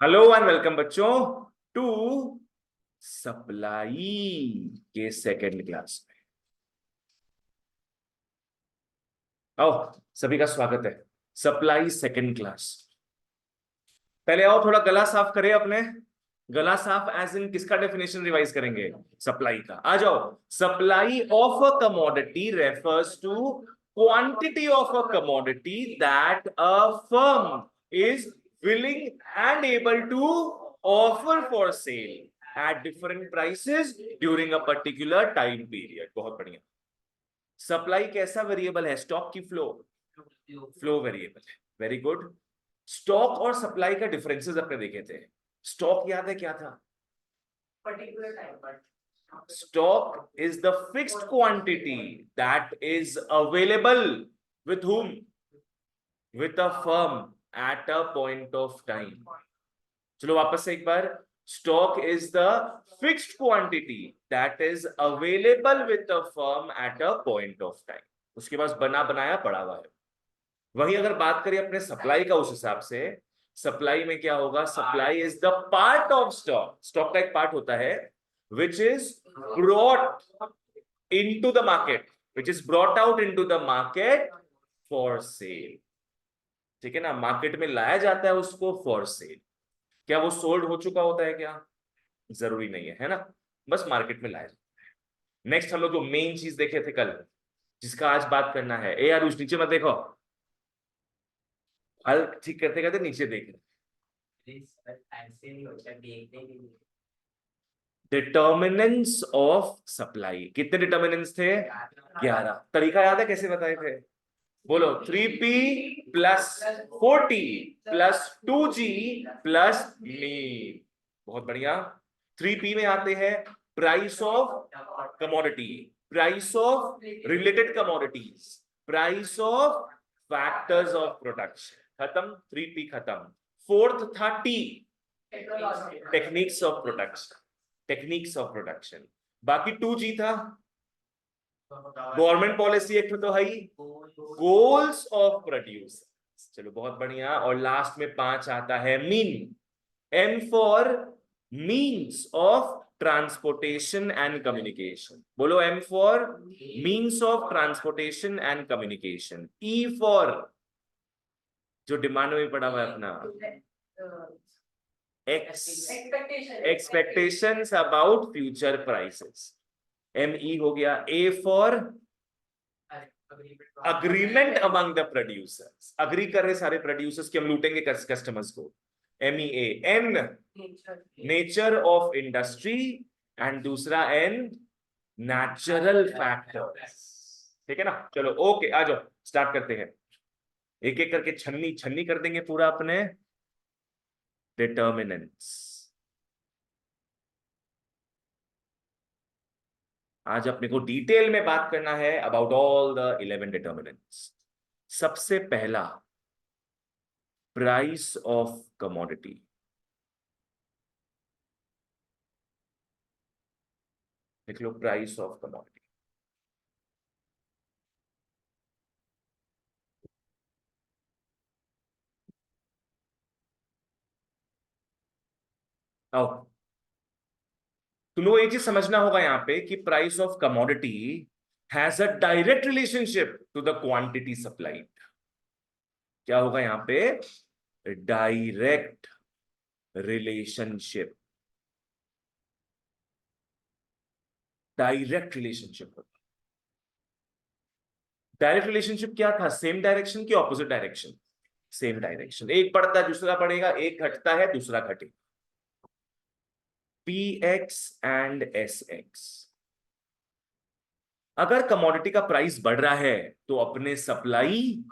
Hello and welcome बच्चों to supply के second class में। आओ, सभी का स्वागत है। Supply second class. पहले आओ थोड़ा गला साफ करें अपने। गला साफ एज इन किसका डेफिनेशन रिवाइज करेंगे? सप्लाई का। आ जाओ। Supply of a commodity refers to quantity of a commodity that a firm is willing and able to offer for sale at different prices during a particular time period। बहुत बढ़िया। Supply कैसा variable है? Stock की flow? Flow variable है। Very good. Stock और supply का differences अपने देखे थे। स्टॉक याद है क्या था? particular time, but Stock is the fixed quantity that is available with whom? With a firm at a point of time। चलो वापस से एक बार। Stock is the fixed quantity that is available with a firm at a point of time. उसके पास बना बनाया पड़ा हुआ है। वहीं अगर बात करें अपने सप्लाई का, उस हिसाब से सप्लाई में क्या होगा? Supply is the part of stock. Stock का एक पार्ट होता है which is brought into the market, which is brought out into the market for sale. ठीक है ना? मार्केट में लाया जाता है उसको फॉर सेल। क्या वो सोल्ड हो चुका होता है क्या? जरूरी नहीं है ना? बस मार्केट में लाया जाता है। नेक्स्ट हम लोग जो मेन चीज देखे थे कल, जिसका आज बात करना है। ए यार उस नीचे मत देखो, हल ठीक करते करते नीचे देख। ऐसे नहीं होता देखने के लिए। Determinants of supply. कितने डिटर्मिनेंट्स थे? 11। तरीका याद है कैसे बताए थे? बोलो। 3P plus 40 plus 2G plus mean. बहुत बढ़िया। 3P में आते हैं price of commodity, price of related commodities, price of factors of production. खत्म। 3P खत्म। फोर्थ था T, techniques of production. Techniques of production. बाकी 2G था गवर्नमेंट पॉलिसी एक्ट में तो है ही, गोल्स ऑफ प्रोड्यूसर्स। चलो बहुत बढ़िया। और लास्ट में 5 आता है mean. M for means of transportation and communication. बोलो। M for means of transportation and communication. E for जो डिमांड में पड़ा हुआ है अपना, expectations about future prices. ME हो गया। A for agreement among the producers. Agree कर रहे सारे प्रोड्यूसर्स कि हम लूटेंगे कस्टमर्स को। MEA। N nature of industry and दूसरा एन नेचुरल फैक्टर्स। ठीक है ना? चलो ओके, आ जाओ स्टार्ट करते हैं। एक एक करके छन्नी छन्नी कर देंगे पूरा अपने डिटर्मिनेंट्स। आज अपने को डिटेल में बात करना है अबाउट ऑल द 11 डिटर्मिनेंट्स। सबसे पहला, प्राइस ऑफ कमोडिटी। देख लो, प्राइस ऑफ कमोडिटी। आओ, तुम लोग एक चीज समझना होगा यहां पे कि price of commodity has a direct relationship to the quantity supplied. क्या होगा यहां पे? Direct relationship. Direct relationship. Direct relationship क्या था? सेम डायरेक्शन की ऑपोजिट डायरेक्शन? Same direction. एक बढ़ता है दूसरा बढ़ेगा, एक घटता है दूसरा घटेगा। PX and SX। अगर कमोडिटी का प्राइस बढ़ रहा है तो अपने सप्लाई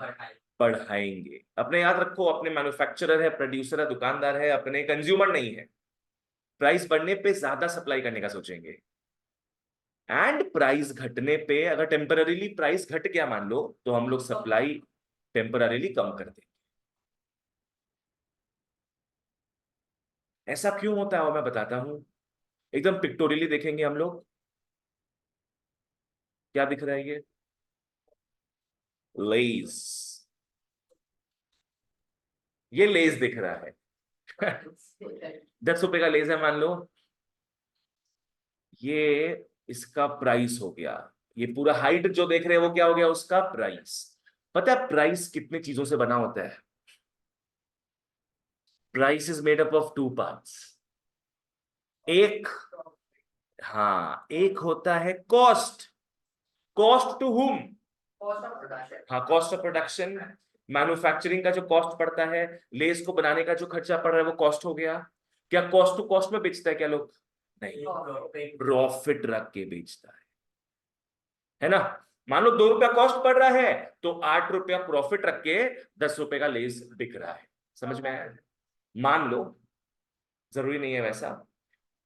बढ़ाएंगे। अपने याद रखो, अपने मैन्युफैक्चरर है, प्रोड्यूसर है, दुकानदार है, अपने कंज्यूमर नहीं है। प्राइस बढ़ने पे ज्यादा सप्लाई करने का सोचेंगे। एंड प्राइस घटने पे, अगर टेम्पररीली प्राइस घट गया मान लो, तो हम लोग सप्लाई टेम्पररीली कम कर देंगे। ऐसा क्यों होता है वो मैं बताता हूं। एकदम पिक्टोरियली देखेंगे हम लोग। क्या दिख रहा है? ये लेज। ये लेज दिख रहा है। ₹10 का लेस है मान लो, ये इसका प्राइस हो गया, ये पूरा हाइट जो देख रहे हैं वो क्या हो गया, उसका प्राइस। पता है प्राइस कितनी चीजों से बना होता है? Price is made up of 2 parts. एक, हाँ, एक होता है कॉस्ट। Cost to whom? हाँ, कॉस्ट ऑफ प्रोडक्शन। मैन्युफैक्चरिंग का जो कॉस्ट पड़ता है, लेस को बनाने का जो खर्चा पड़ रहा है, वो कॉस्ट हो गया। क्या कॉस्ट टू कॉस्ट में बेचता है क्या लोग? नहीं, प्रॉफिट रख के बेचता है ना। मान लो ₹2 कॉस्ट पड़ रहा है, तो ₹8 प्रॉफिट रख के ₹10 का लेस बिक रहा है। समझ में आया? मान लो, जरूरी नहीं है वैसा।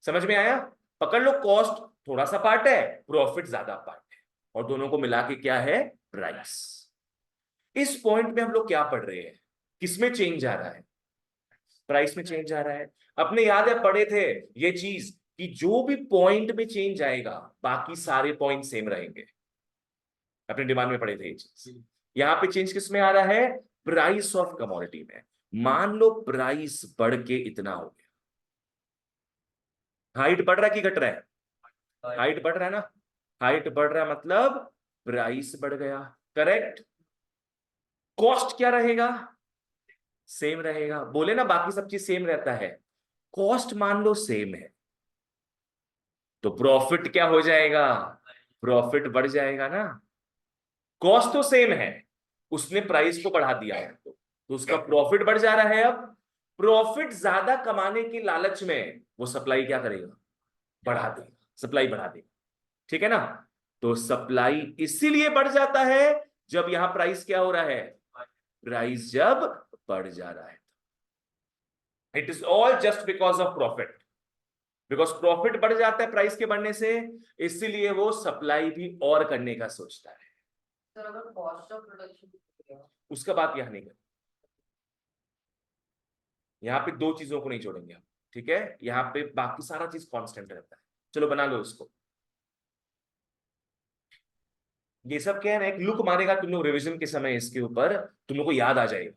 समझ में आया? पकड़ लो, कॉस्ट थोड़ा सा पार्ट है, प्रॉफिट ज्यादा पार्ट है, और दोनों को मिला के क्या है, प्राइस। इस पॉइंट में हम लोग क्या पढ़ रहे हैं? किसमें चेंज आ रहा है? प्राइस में चेंज आ रहा है। अपने याद है पढ़े थे ये चीज कि जो भी पॉइंट में चेंज आएगा, बाकी सारे पॉइंट सेम रहेंगे। अपने डिमांड में पढ़े थे ये चीज। यहां पे चेंज किस में आ रहा है? प्राइस ऑफ कमोडिटी में। मान लो प्राइस बढ़ के इतना हो गया, हाइट बढ़ रहा है कि घट रहा है? हाइट बढ़ रहा है ना। हाइट बढ़ रहा है मतलब प्राइस बढ़ गया, करेक्ट। कॉस्ट क्या रहेगा? सेम रहेगा। बोले ना बाकी सब चीज सेम रहता है, कॉस्ट मान लो सेम है, तो प्रॉफिट क्या हो जाएगा? प्रॉफिट बढ़ जाएगा ना। कॉस्ट तो सेम है, उसने प्राइस को बढ़ा दिया है, तो उसका प्रॉफिट बढ़ जा रहा है। अब प्रॉफिट ज्यादा कमाने की लालच में वो सप्लाई क्या करेगा? बढ़ा देगा, सप्लाई बढ़ा देगा। ठीक है ना। तो सप्लाई इसीलिए बढ़ जाता है जब यहां प्राइस क्या हो रहा है, प्राइस जब बढ़ जा रहा है। It is all just because of profit. Because profit बढ़ जाता है प्राइस के बढ़ने से, इसीलिए वो सप्लाई भी और करने का सोचता है। सर अगर कॉस्ट ऑफ प्रोडक्शन, उसका बात यहां नहीं कर, यहां पे दो चीजों को नहीं जोड़ेंगे हम। ठीक है, यहां पे बाकी सारा चीज कांस्टेंट रहता है। चलो बना लो इसको। ये सब क्या है ना, एक लुक मारेगा तुम लोग रिवीजन के समय, इसके ऊपर तुम लोग को याद आ जाएगा।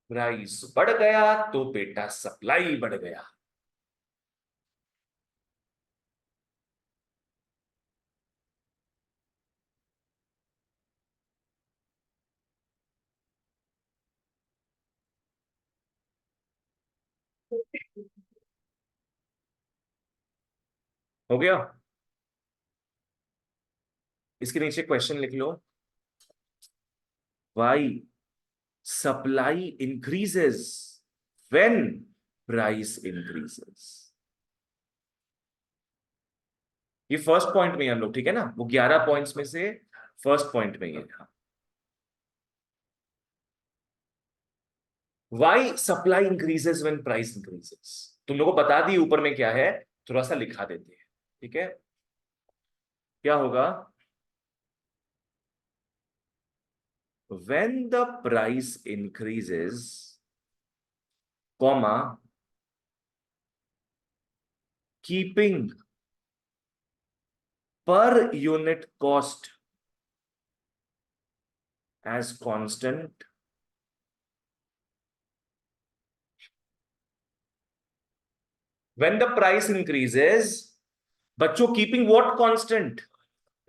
प्राइस बढ़ गया तो बेटा सप्लाई बढ़ गया। हो गया। इसके नीचे क्वेश्चन लिख लो, why supply increases when price increases. ये फर्स्ट पॉइंट में ही हम लोग, ठीक है ना, वो 11 पॉइंट्स में से फर्स्ट पॉइंट में ही है। Why supply increases when price increases. तुम लोगों को बता दी ऊपर में क्या है, थोड़ा सा लिखा देते हैं। ठीक है, क्या होगा? When the price increases, comma, keeping per unit cost as constant, when the price increases, बच्चों कीपिंग व्हाट कांस्टेंट?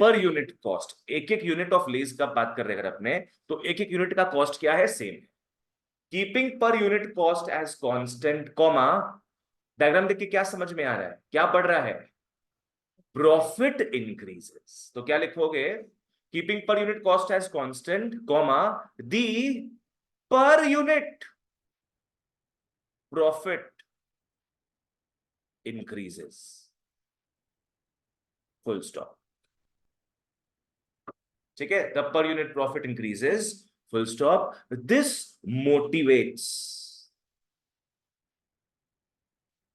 पर यूनिट कॉस्ट। एक एक यूनिट ऑफ लेस का बात कर रहे हैं अगर अपने, तो एक एक यूनिट का कॉस्ट क्या है, same. Keeping per unit cost as constant, comma, diagram देख के क्या समझ में आ रहा है, क्या बढ़ रहा है? Profit increases. तो क्या लिखोगे? Keeping per unit cost as constant, comma, the per unit profit increases, full stop. ठीक है, the per unit profit increases, full stop. This motivates,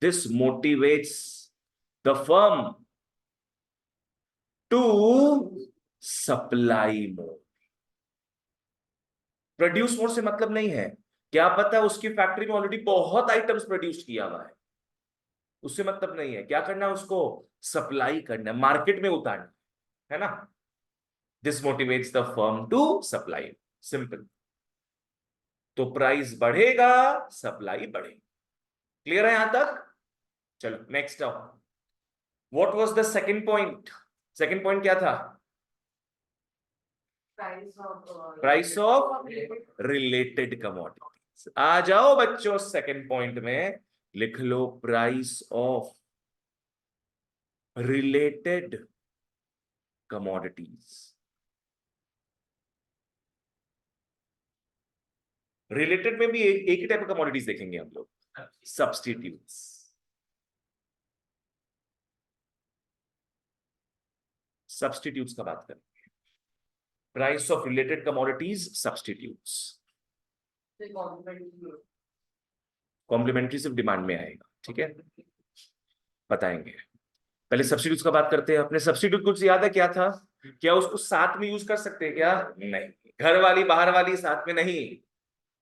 this motivates the firm to supply more. Produce more से मतलब नहीं है, क्या पता है उसकी फैक्ट्री में ऑलरेडी बहुत आइटम्स प्रोड्यूस किया हुआ है, उससे मतलब नहीं है। क्या करना है उसको? सप्लाई करना, मार्केट में उतारना, है ना। This motivates the firm to supply, simple. तो प्राइस बढ़ेगा, सप्लाई बढ़ेगी। क्लियर है यहां तक? चलो नेक्स्ट आओ। What was the second point? Second point क्या था? Price of related commodities. आ जाओ बच्चों, सेकंड पॉइंट में लिख लो price of related commodities. Related में भी एक ही टाइप का कमोडिटीज देखेंगे हम लोग, सब्स्टिट्यूट्स। सब्स्टिट्यूट्स का बात करें, price of related commodities, substitutes. Complementary सिर्फ डिमांड में आएगा, ठीक है, बताएंगे। पहले सब्स्टिट्यूट्स का बात करते हैं। अपने सब्स्टिट्यूट कुछ याद है क्या था? क्या उसको साथ में यूज कर सकते हैं क्या? नहीं, घर वाली बाहर वाली साथ में नहीं,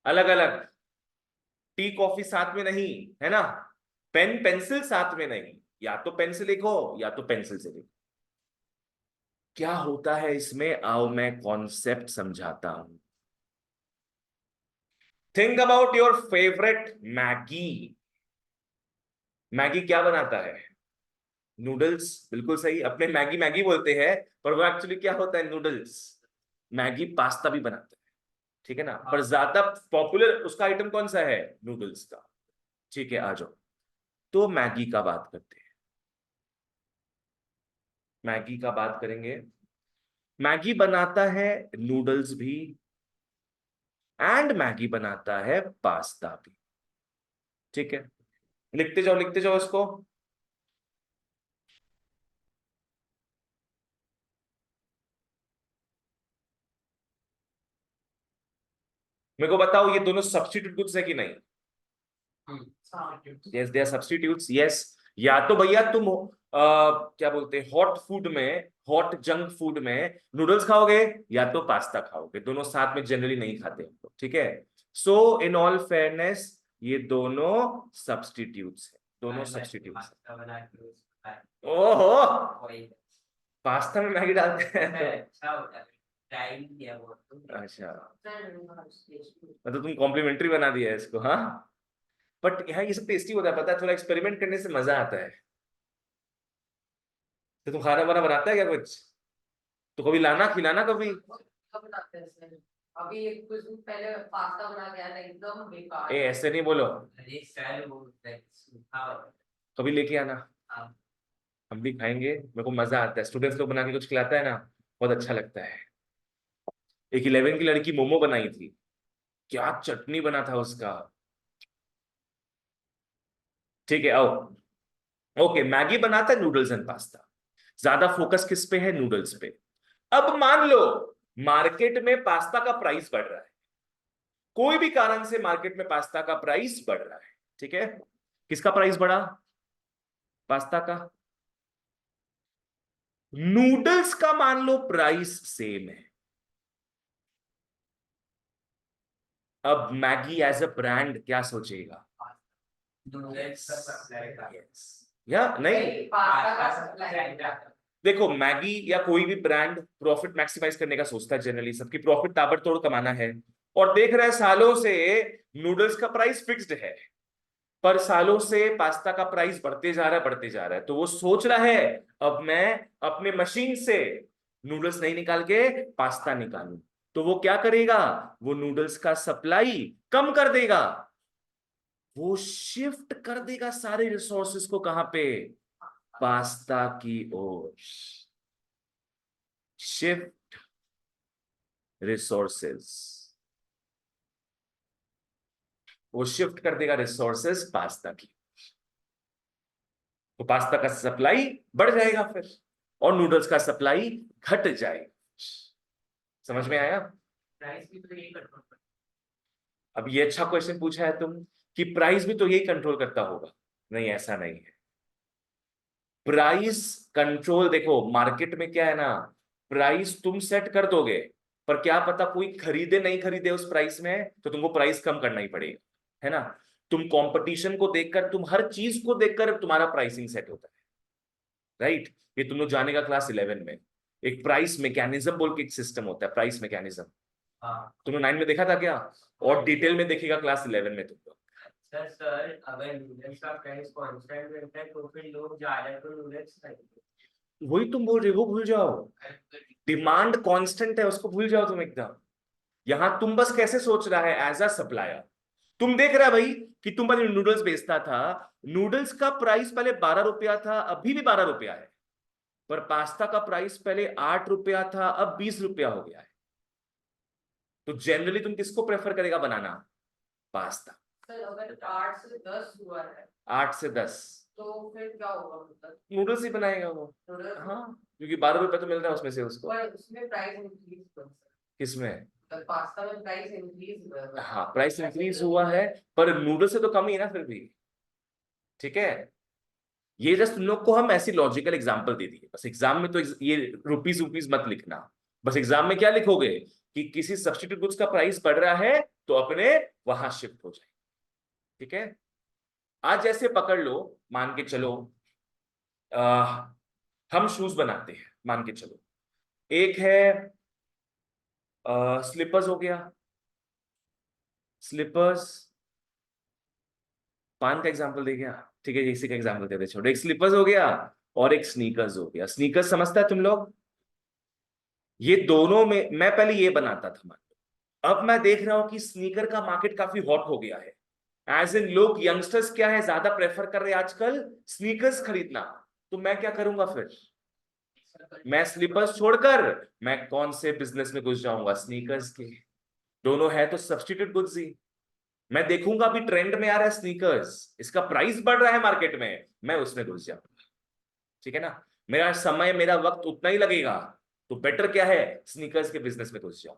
अलग अलग। टी कॉफी साथ में नहीं, है ना। पेन पेंसिल साथ में नहीं, या तो पेन से लिखो या तो पेंसिल से लिखो। क्या होता है इसमें, आओ मैं कॉन्सेप्ट समझाता हूं। Think about your favourite Maggi. Maggi क्या बनाता है? नूडल्स, बिल्कुल सही। अपने मैगी मैगी बोलते हैं, पर वो एक्चुअली क्या होता है? नूडल्स। मैगी पास्ता भी बनाता है, ठीक है ना, पर ज्यादा पॉपुलर उसका आइटम कौन सा है? नूडल्स का। ठीक है, आ जाओ। तो मैगी का बात करते हैं, मैगी का बात करेंगे। मैगी बनाता है नूडल्स भी, एंड मैगी बनाता है पास्ता भी, ठीक है। लिखते जाओ लिखते जाओ इसको। मेरे को बताओ ये दोनों सब्स्टिट्यूट गुड्स है कि नहीं? Yes, they are substitutes, yes. या तो भैया तुम क्या बोलते हैं, हॉट फूड में, हॉट जंक फूड में नूडल्स खाओगे या तो पास्ता खाओगे, दोनों साथ में जनरली नहीं खाते हम लोग, ठीक है। सो इन ऑल फेयरनेस, ये दोनों सब्स्टिट्यूट्स है, दोनों सब्स्टिट्यूट्स। ओहो, पास्ता में मैगी डालते हैं अच्छा, मतलब तुम कॉम्प्लीमेंट्री बना दिया है इसको, हाँ। बट यहाँ ये सब टेस्टी होता है, पता है, थोड़ा एक्सपेरिमेंट करने से मजा आता है। तो तुम खाना वाना बनाता है क्या कुछ? तो कभी लाना, खिलाना कभी। अभी कुछ दिन पहले पास्ता बना के आया था, एकदम बेकार। ए ऐसे नहीं बोलो, कभी लेके आना, हम भी खाएंगे। मेरे को मजा आता है, स्टूडेंट्स लोग बना के कुछ खिलाता है ना, बहुत अच्छा लगता है। एक 11 की लड़की मोमो बनाई थी, क्या चटनी बना था उसका। ठीक है, आओ। ओके, मैगी बनाता है नूडल्स एंड पास्ता, ज्यादा फोकस किस पे है? नूडल्स पे। अब मान लो मार्केट में पास्ता का प्राइस बढ़ रहा है, कोई भी कारण से मार्केट में पास्ता का प्राइस बढ़ रहा है, ठीक है। किसका प्राइस बढ़ा? पास्ता का। नूडल्स का मान लो प्राइस सेम है। अब मैगी एज अ ब्रांड क्या सोचेगा? या नहीं? देखो, मैगी या कोई भी ब्रांड प्रॉफिट मैक्सिमाइज करने का सोचता है जनरली, सबकी प्रॉफिट ताबड़तोड़ कमाना है। और देख रहा है सालों से नूडल्स का प्राइस फिक्स्ड है, पर सालों से पास्ता का प्राइस बढ़ते जा रहा है, बढ़ते जा रहा है। तो वो सोच रहा है अब मैं अपने मशीन से नूडल्स नहीं निकाल के पास्ता निकालूं। तो वो क्या करेगा? वो नूडल्स का सप्लाई कम कर देगा, वो शिफ्ट कर देगा सारे रिसोर्सेस को, कहां पे? पास्ता की ओर। शिफ्ट रिसोर्सेस, वो शिफ्ट कर देगा रिसोर्सेस पास्ता की। तो पास्ता का सप्लाई बढ़ जाएगा फिर, और नूडल्स का सप्लाई घट जाएगा। समझ में आया? अब ये अच्छा क्वेश्चन पूछा है तुम, कि प्राइस भी तो यही कंट्रोल करता होगा। नहीं, ऐसा नहीं है। प्राइस कंट्रोल देखो, मार्केट में क्या है ना, प्राइस तुम सेट कर दोगे, पर क्या पता कोई खरीदे नहीं खरीदे उस प्राइस में, तो तुमको प्राइस कम करना ही पड़ेगा, है ना। तुम कंपटीशन को देखकर, तुम हर चीज को देखकर तुम्हारा प्राइसिंग सेट होता है, राइट। ये तुम लोग जानेगा क्लास 11 में, एक प्राइस मैकेनिज्म बोल के एक सिस्टम होता है, प्राइस मैकेनिज्म। हाँ तुमने 9 में देखा था क्या, और डिटेल में देखिएगा क्लास 11 में तुम लोग। सर सर अगर नूडल्स का प्राइस कांस्टेंट रहता है तो फिर लोग ज्यादा तो नूडल्स खाएंगे। वही तुम बोल रहे हो, वो भूल जाओ, डिमांड कांस्टेंट है, उसको भूल जाओ तुम एकदम। यहां तुम बस कैसे सोच रहा है एज अ सप्लायर, तुम देख रहा है भाई कि तुम पहले नूडल्स बेचता था, नूडल्स का प्राइस पहले 12 रुपया था, अभी भी 12 रुपया है, पर पास्ता का प्राइस पहले 8 रुपया था, अब 20 रुपया हो गया है। तो जनरली तुम किसको प्रेफर करेगा बनाना, पास्ता। सर अगर 8 से 10 हुआ है 8 से 10 तो फिर क्या होगा, मतलब नूडल्स ही बनाएगा वो। नूडल्स हाँ, क्योंकि 12 रुपए तो मिल रहा है उसमें से उसको। पर उसमें प्राइस इंक्रीज कर किसमें, पास्ता में प्राइस इंक्रीज हुआ है। हाँ प्राइस इंक्रीज हुआ है, पर नूडल्स से तो कम ही है ना फिर भी, ठीक है। ये जस्ट तुम लोग को हम ऐसी लॉजिकल एग्जांपल दे दिए, बस एग्जाम में तो ये रुपीज रुपीज मत लिखना। बस एग्जाम में क्या लिखोगे कि किसी सब्स्टिट्यूट गुड्स का प्राइस बढ़ रहा है तो अपने वहां शिफ्ट हो जाए, ठीक है। आज जैसे पकड़ लो, मान के चलो आ, हम शूज बनाते हैं, मान के चलो, एक है स्लीपर्स हो गया, स्लीपर्स, पान का एग्जांपल दे गया, ठीक है, इसी का एग्जांपल दे दे, छोड़ो, एक स्लीपर्स हो गया और एक स्नीकर्स हो गया। स्नीकर्स समझता है तुम लोग, ये दोनों में मैं पहले ये बनाता था मान लो, अब मैं देख रहा हूं कि स्नीकर का मार्केट काफी हॉट हो गया है, एज इन लोग यंगस्टर्स क्या है ज्यादा प्रेफर कर रहे हैं आजकल स्नीकर्स खरीदना। तो मैं क्या करूंगा फिर, मैं स्लीपर्स छोड़कर मैं कौन से बिजनेस में घुस जाऊंगा, स्नीकर्स के। दोनों है तो सब्स्टिट्यूट गुड्स ही। मैं देखूंगा अभी ट्रेंड में आ रहा है स्नीकर्स, इसका प्राइस बढ़ रहा है मार्केट में, मैं उसमें घुस जाऊंगा, ठीक है ना। मेरा समय मेरा वक्त उतना ही लगेगा, तो बेटर क्या है, स्नीकर्स के बिजनेस में घुस जाओ।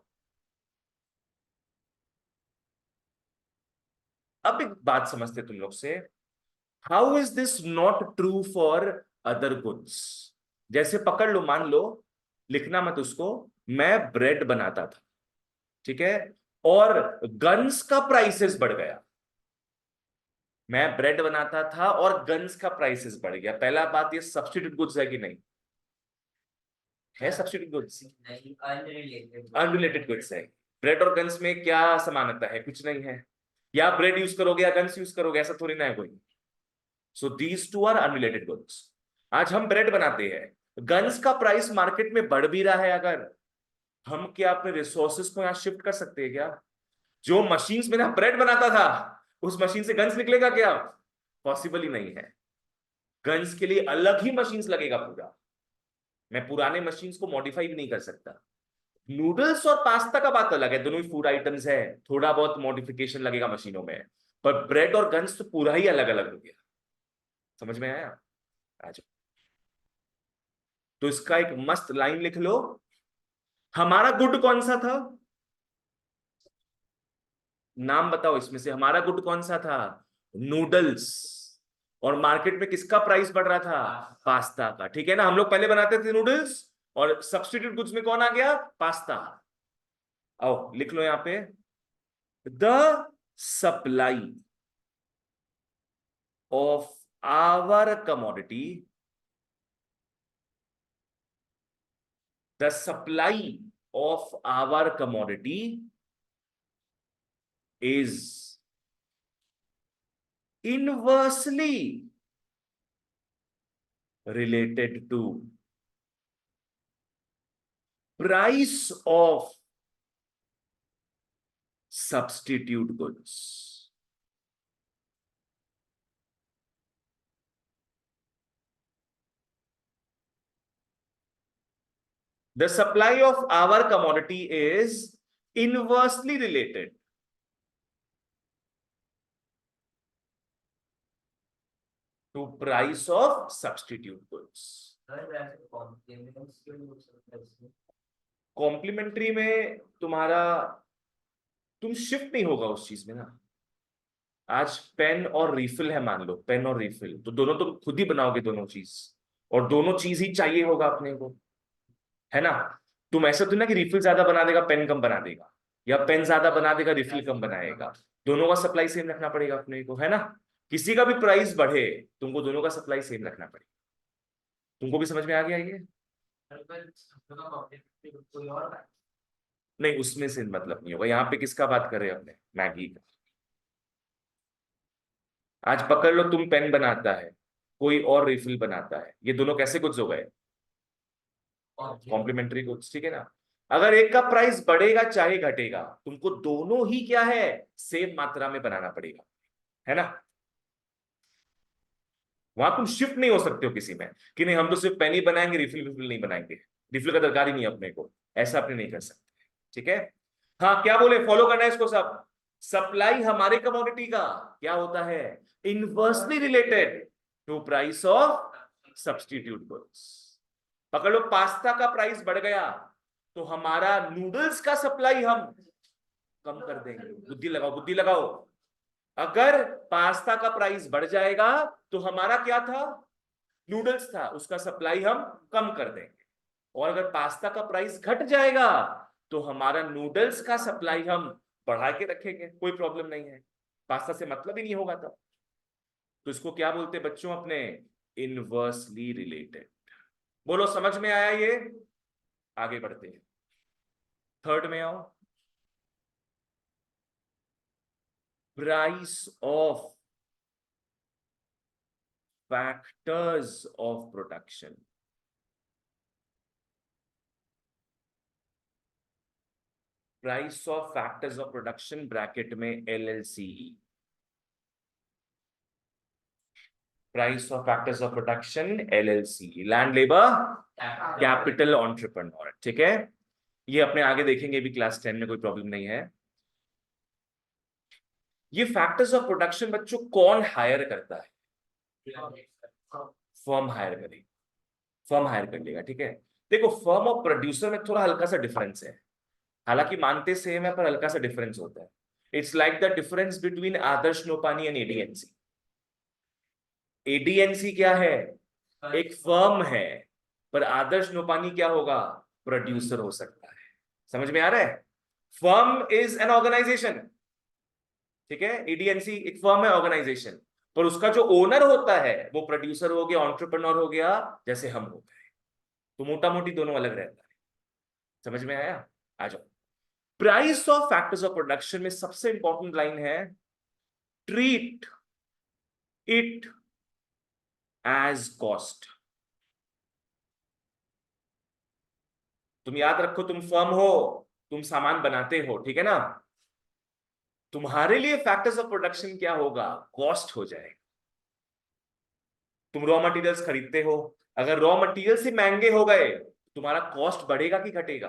अब एक बात समझते तुम लोग से, how is this not true for other goods. जैसे पकड़ लो, मान लो, लिखना मत उसको, मैं ब्रेड बनाता था, ठीक है, और गन्स का प्राइसेस बढ़ गया। मैं ब्रेड बनाता था और गन्स का प्राइसेस बढ़ गया, पहला बात ये सब्स्टिट्यूट गुड्स है कि नहीं, है सब्स्टिट्यूट गुड्स, नहीं अनरिलेटेड अनरिलेटेड गुड्स है। ब्रेड और गन्स में क्या समानता है, कुछ नहीं है। या ब्रेड यूज करोगे या गन्स यूज करोगे, ऐसा थोड़ी ना है कोई। So these two are unrelated goods. आज हम ब्रेड बनाते हैं, गन्स का प्राइस मार्केट में बढ़ भी रहा है, अगर हम क्या अपने रिसोर्सेज को यहां शिफ्ट कर सकते हैं क्या, जो मशीन्स में ना ब्रेड बनाता था उस मशीन से गन्स निकलेगा क्या, पॉसिबल ही नहीं है। गन्स के लिए अलग ही मशीन्स लगेगा पूरा, मैं पुराने मशीन्स को मॉडिफाई भी नहीं कर सकता। नूडल्स और पास्ता का बात अलग है, दोनों ही फूड आइटम्स है, थोड़ा बहुत मॉडिफिकेशन लगेगा मशीनों में, पर ब्रेड और गन्स तो पूरा ही अलग अलग हो गया। समझ में आया, आ जाओ। तो इसका एक मस्त लाइन लिख लो, हमारा गुड कौन सा था, नाम बताओ इसमें से, हमारा गुड कौन सा था, नूडल्स, और मार्केट में किसका प्राइस बढ़ रहा था, पास्ता का, ठीक है ना। हम लोग पहले बनाते थे नूडल्स और सब्स्टिट्यूट गुड्स में कौन आ गया, पास्ता। आओ लिख लो यहां पे, the supply of our commodity, the supply of our commodity is inversely related to price of substitute goods. The supply of our commodity is inversely related to price of substitute goods. Sir वैसे compliments क्यों use करते हैं इसमें? Complementary में तुम्हारा, तुम shift नहीं होगा उस चीज में ना। आज पेन और रिफिल है मान लो, पेन और रिफिल, तो दोनों तुम खुद ही बनाओगे दोनों चीज, और दोनों चीज ही चाहिए होगा अपने को, है ना। तुम ऐसा तो ना कि रिफिल ज्यादा बना देगा पेन कम बना देगा, या पेन ज्यादा बना देगा रिफिल कम बनाएगा। दोनों का सप्लाई सेम रखना पड़ेगा अपने को, है ना। किसी का भी प्राइस बढ़े, तुमको दोनों का सप्लाई सेम रखना पड़ेगा। तुमको भी समझ में आ गया ये? कोई और बात। नहीं, उसमें से मतलब नहीं होगा। यहाँ पे किसका बात कर रहे हैं अपने? मैगी का। आज पकड़ लो, तुम पेन बनाता है, कोई और रिफिल बनाता है, ये दोनों कैसे गुड्स हो गए? कॉम्प्लीमेंट्री गुड्स, ठीक है ना। अगर एक का प्राइस बढ़ेगा चाहे घटेगा, तुमको दोनों ही क्या है, सेम मात्रा में बनाना पड़ेगा, है ना। वहां तुम शिफ्ट नहीं हो सकते हो किसी में कि नहीं हम तो सिर्फ पेन ही बनाएंगे, रिफिल विफिल नहीं बनाएंगे, रिफिल का दरकार ही नहीं है अपने को, ऐसा अपने नहीं कर सकते, ठीक है। हाँ, क्या बोले, फॉलो करना है इसको सब। सप्लाई हमारे कमोडिटी का क्या होता है, inversely related to price of substitute goods. पकड़ लो, पास्ता का प्राइस बढ़ गया तो हमारा नूडल्स का सप्लाई हम कम कर देंगे। बुद्धि लगाओ, बुद्धि लगाओ। अगर पास्ता का प्राइस बढ़ जाएगा तो हमारा क्या था, नूडल्स था, उसका सप्लाई हम कम कर देंगे। और अगर पास्ता का प्राइस घट जाएगा तो हमारा नूडल्स का सप्लाई हम बढ़ा के रखेंगे, कोई प्रॉब्लम नहीं है, पास्ता से मतलब ही नहीं होगा तब। तो इसको क्या बोलते हैं बच्चों अपने, इनवर्सली रिलेटेड। बोलो समझ में आया ये? आगे बढ़ते हैं, थर्ड में आओ। Price of factors of production. Price of factors of production bracket में LLCE। Price of factors of production LLCE, land labour capital entrepreneur, ठीक है। ये अपने आगे देखेंगे भी क्लास 10 में, कोई प्रॉब्लम नहीं है। ये फैक्टर्स ऑफ प्रोडक्शन बच्चों कौन हायर करता है? फर्म हायर करेगी, फर्म हायर कर लेगा, ठीक है। देखो, फर्म और प्रोड्यूसर में थोड़ा हल्का सा डिफरेंस है, हालांकि मानते सेम है पर हल्का सा डिफरेंस होता है। It's like the difference between Adarsh Nopani and AD&C। AD&C क्या है, एक फर्म है, पर आदर्श नोपानी क्या होगा, प्रोड्यूसर हो सकता है। समझ में आ रहा है? फर्म इज एन ऑर्गेनाइजेशन, ठीक है। AD&C एक फर्म है, ऑर्गेनाइजेशन, पर उसका जो ओनर होता है वो प्रोड्यूसर हो गया, एंटरप्रेन्योर हो गया, जैसे हम हो गए। तो मोटा मोटी दोनों अलग रहता है। समझ में आया? आ जाओ। Price of factors of production में सबसे इंपॉर्टेंट लाइन है, ट्रीट इट एज कॉस्ट। तुम याद रखो, तुम फर्म हो, तुम सामान बनाते हो, ठीक है ना। तुम्हारे लिए फैक्टर्स ऑफ प्रोडक्शन क्या होगा, कॉस्ट हो जाएगा। तुम रॉ मटेरियल्स खरीदते हो, अगर रॉ मटेरियल्स ही महंगे हो गए, तुम्हारा कॉस्ट बढ़ेगा कि घटेगा?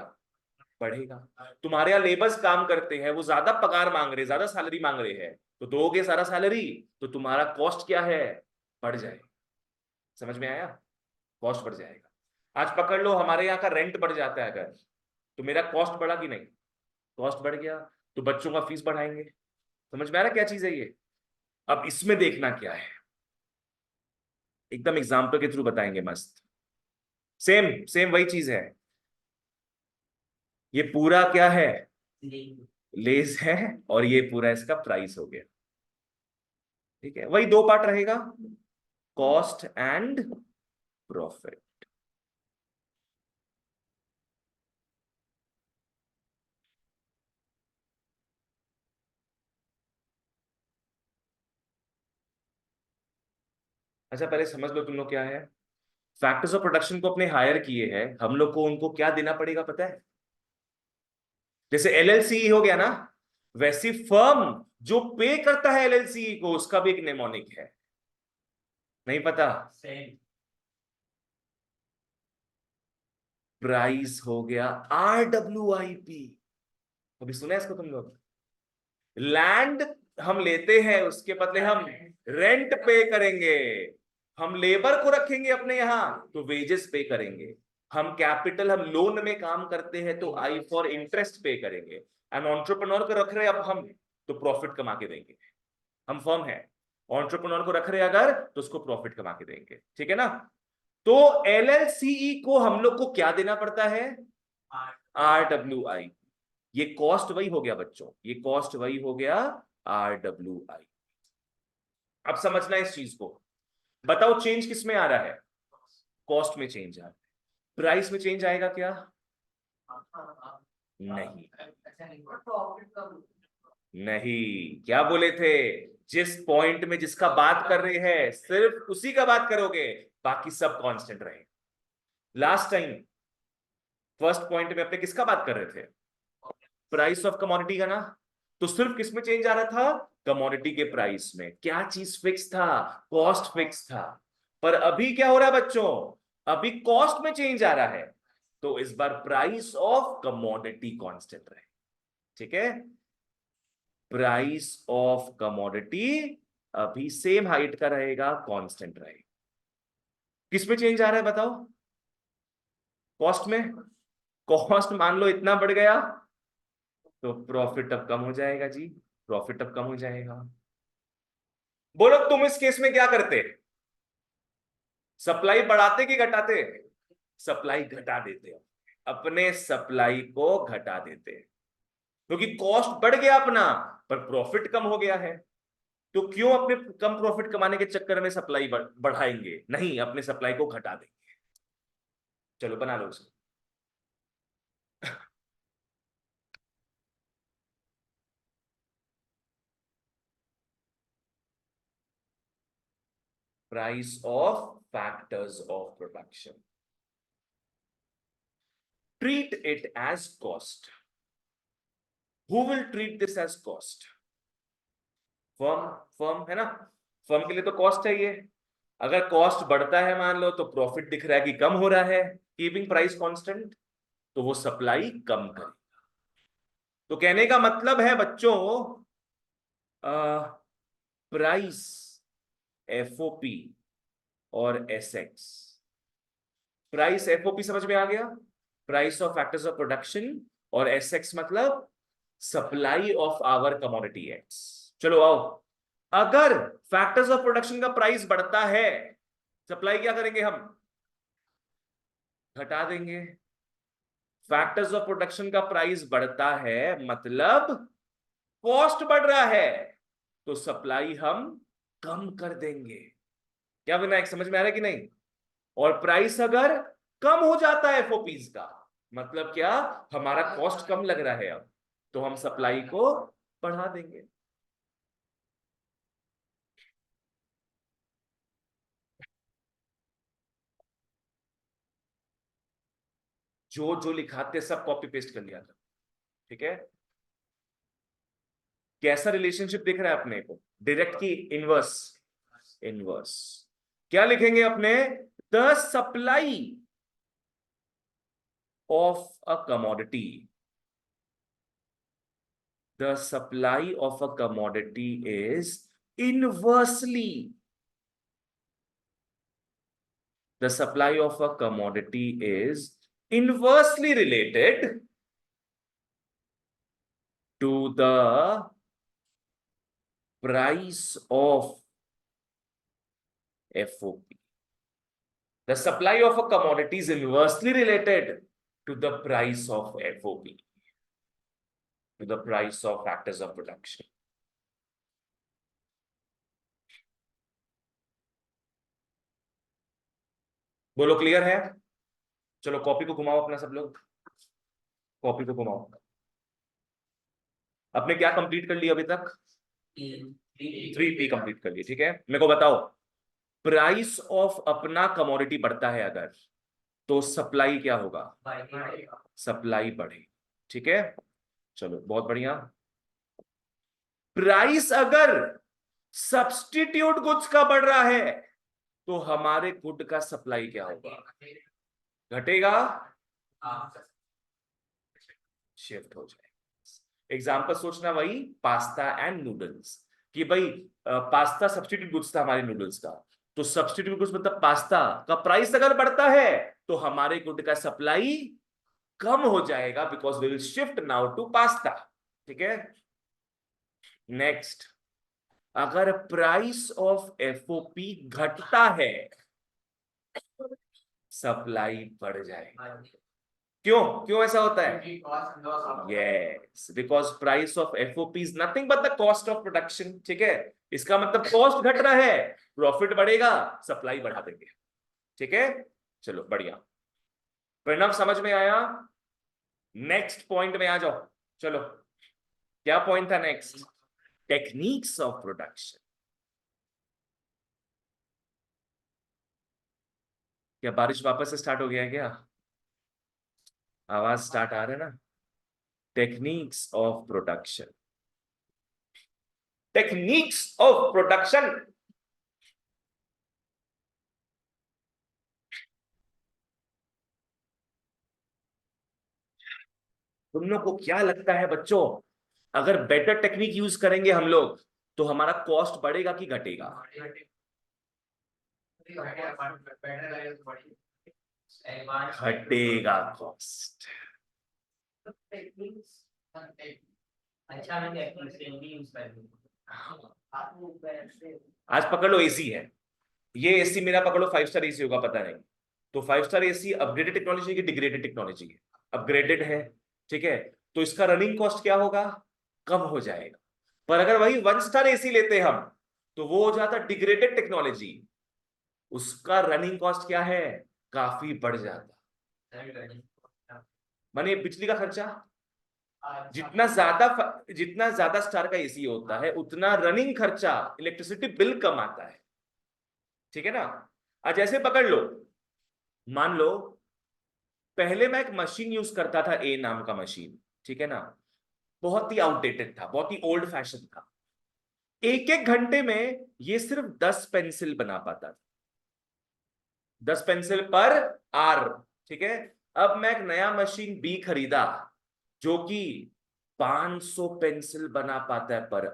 बढ़ेगा। तुम्हारे यहाँ लेबर्स काम करते हैं, वो ज्यादा पगार मांग रहे, ज्यादा सैलरी मांग रहे हैं, तो दोगे सारा सैलरी, तो तुम्हारा कॉस्ट क्या है, बढ़ जाएगा। समझ में आया? कॉस्ट बढ़ जाएगा। आज पकड़ लो, हमारे यहाँ का रेंट बढ़ जाता है अगर, तो मेरा कॉस्ट बढ़ा कि नहीं? कॉस्ट बढ़ गया, तो बच्चों का फीस बढ़ाएंगे। समझ में आ रहा क्या चीज है ये? अब इसमें देखना क्या है, एकदम एग्जाम्पल के थ्रू बताएंगे, मस्त। सेम सेम वही चीज है। ये पूरा क्या है, लेस है, और ये पूरा इसका प्राइस हो गया, ठीक है। वही दो पार्ट रहेगा, कॉस्ट एंड प्रॉफिट। अच्छा, पहले समझ लो तुम लोग क्या है। फैक्टर्स ऑफ प्रोडक्शन को अपने हायर किए हैं हम लोग को, उनको क्या देना पड़ेगा पता है? जैसे LLCE हो गया ना, वैसी फर्म जो पे करता है LLCE को, उसका भी एक नेमोनिक है, नहीं पता? प्राइस हो गया RWIP। अभी सुना है इसको तुम लोग? लैंड हम लेते हैं, उसके बदले हम रेंट पे करेंगे। हम लेबर को रखेंगे अपने यहां तो वेजेस पे करेंगे। हम कैपिटल, हम लोन में काम करते हैं तो आई फॉर इंटरेस्ट पे करेंगे। एंड एंटरप्रेन्योर को रख रहे हैं अब हम, तो प्रॉफिट कमा के देंगे। हम फर्म है, एंटरप्रेन्योर को रख रहे हैं अगर, तो उसको प्रॉफिट कमा के देंगे, ठीक है ना। तो LLCE को हम लोग को क्या देना पड़ता है? RWI। ये कॉस्ट वही हो गया बच्चों, ये कॉस्ट वही हो गया RWI। अब समझना इस चीज को, बताओ चेंज किस में आ रहा है? कॉस्ट में चेंज आ रहा है। प्राइस में चेंज आएगा क्या? नहीं, प्रॉफिट कम। नहीं। क्या बोले थे? जिस पॉइंट में जिसका बात कर रहे हैं सिर्फ उसी का बात करोगे, बाकी सब कांस्टेंट रहेंगे। लास्ट टाइम फर्स्ट पॉइंट में अपने किसका बात कर रहे थे? प्राइस ऑफ कमोडिटी का ना। तो सिर्फ किस में चेंज आ रहा था? कमोडिटी के प्राइस में। क्या चीज फिक्स था? कॉस्ट फिक्स था। पर अभी क्या हो रहा है बच्चों? अभी कॉस्ट में चेंज आ रहा है, तो इस बार प्राइस ऑफ कमोडिटी कांस्टेंट रहे। ठीक है, प्राइस ऑफ कमोडिटी अभी सेम हाइट का रहेगा, कांस्टेंट रहेगा। किस में चेंज आ रहा है बताओ? कॉस्ट में। कॉस्ट मान लो इतना बढ़ गया, तो प्रॉफिट अब कम हो जाएगा जी, प्रॉफिट अब कम हो जाएगा। बोलो तुम इस केस में क्या करते? सप्लाई बढ़ाते कि घटाते? सप्लाई घटा देते हो, अपने सप्लाई को घटा देते, क्योंकि कॉस्ट बढ़ गया अपना पर प्रॉफिट कम हो गया है। तो क्यों अपने कम प्रॉफिट कमाने के चक्कर में सप्लाई बढ़ाएंगे? नहीं, अपने सप्लाई को घटा देंगे। चलो बना लो उसको। Price of factors of production, treat it as cost. Who will treat this as cost? Firm. Firm है ना, फर्म के लिए तो कॉस्ट चाहिए। अगर कॉस्ट बढ़ता है मान लो, तो प्रॉफिट दिख रहा है कि कम हो रहा है, कीपिंग प्राइस कांस्टेंट, तो वो सप्लाई कम करेगा। तो कहने का मतलब है बच्चों, प्राइस, एफओपी और एसएक्स। प्राइस एफओपी समझ में आ गया, price of factors of production, और एसएक्स मतलब supply of our commodity x. चलो आओ, अगर फैक्टर्स ऑफ प्रोडक्शन का प्राइस बढ़ता है, सप्लाई क्या करेंगे हम? घटा देंगे। फैक्टर्स ऑफ प्रोडक्शन का प्राइस बढ़ता है मतलब कॉस्ट बढ़ रहा है, तो सप्लाई हम कम कर देंगे। क्या विनायक समझ में आ रहा है कि नहीं? और प्राइस अगर कम हो जाता है एफओपीज का, मतलब क्या? हमारा कॉस्ट कम लग रहा है अब, तो हम सप्लाई को बढ़ा देंगे। जो जो लिखाते सब कॉपी पेस्ट कर लिया था। ठीक है, कैसा रिलेशनशिप दिख रहा है अपने को? डायरेक्ट की इनवर्स? इनवर्स। क्या लिखेंगे अपने? The supply of a commodity, the supply of a commodity is inversely, the supply of a commodity is inversely related to the price of FOP. The supply of a commodity is inversely related to the price of FOP, to the price of factors of production. बोलो clear है? चलो copy को घुमाओ अपना, सब लोग copy को घुमाओ। आपने क्या कंप्लीट कर लिया अभी तक? 3P कंप्लीट कर लिया। ठीक है, मेरे को बताओ, प्राइस ऑफ अपना कमोडिटी बढ़ता है अगर, तो सप्लाई क्या होगा? सप्लाई बढ़े। ठीक है, चलो बहुत बढ़िया। प्राइस अगर सब्स्टिट्यूट गुड्स का बढ़ रहा है, तो हमारे गुड का सप्लाई क्या होगा? घटेगा, शिफ्ट हो जाए। एग्जाम्पल सोचना वही, पास्ता एंड नूडल्स, कि भाई पास्ता सब्स्टिट्यूट गुड्स था हमारे नूडल्स का, तो सब्स्टिट्यूट गुड्स मतलब पास्ता का प्राइस अगर बढ़ता है, तो हमारे गुड का सप्लाई कम हो जाएगा, because we will shift now to pasta. ठीक है, नेक्स्ट, अगर प्राइस ऑफ एफओपी घटता है, सप्लाई बढ़ जाएगी। हाँ जी। क्यों क्यों ऐसा होता है? क्योंकि cost loss होता है। Yes, because price of FOP is nothing but the cost of production। ठीक है, इसका मतलब कॉस्ट घट रहा है, प्रॉफिट बढ़ेगा, सप्लाई बढ़ा देंगे। ठीक है, चलो बढ़िया। प्रणव समझ में आया? नेक्स्ट पॉइंट में आ जाओ। चलो, क्या पॉइंट था नेक्स्ट? Techniques of production. क्या बारिश वापस से स्टार्ट हो गया है क्या? आवाज स्टार्ट आ रहा है ना? Techniques of production, techniques of production. तुम लोग को क्या लगता है बच्चों, अगर बेटर टेक्निक यूज करेंगे हम लोग तो हमारा कॉस्ट बढ़ेगा कि घटेगा? घटेगा कॉस्ट। अच्छा मैंने efficiently use कर ली। आज पकड़ लो एसी है, ये एसी मेरा पकड़ो 5 स्टार एसी होगा पता नहीं, तो 5 स्टार एसी अपग्रेडेड टेक्नोलॉजी की डिग्रेडेड टेक्नोलॉजी है? अपग्रेडेड है। ठीक है, तो इसका रनिंग कॉस्ट क्या होगा? कम हो जाएगा। पर अगर वही 1 स्टार एसी लेते हम तो वो हो जाता डिग्रेडेड टेक्नोलॉजी, उसका रनिंग कॉस्ट क्या है? काफी बढ़ जाता। माने बिजली का खर्चा, जितना ज्यादा स्टार का एसी होता है उतना रनिंग खर्चा, इलेक्ट्रिसिटी बिल कम आता है। ठीक है ना? आज ऐसे पकड़ लो, मान लो पहले मैं एक मशीन यूज करता था, ए नाम का मशीन। ठीक है ना? बहुत ही आउटडेटेड था, बहुत ही ओल्ड फैशन था। एक एक घंटे में ये सिर्फ 10 पेंसिल बना पाता था, 10 पेंसिल पर आर। ठीक है, अब मैं एक नया मशीन बी खरीदा जो कि 500 पेंसिल बना पाता है पर।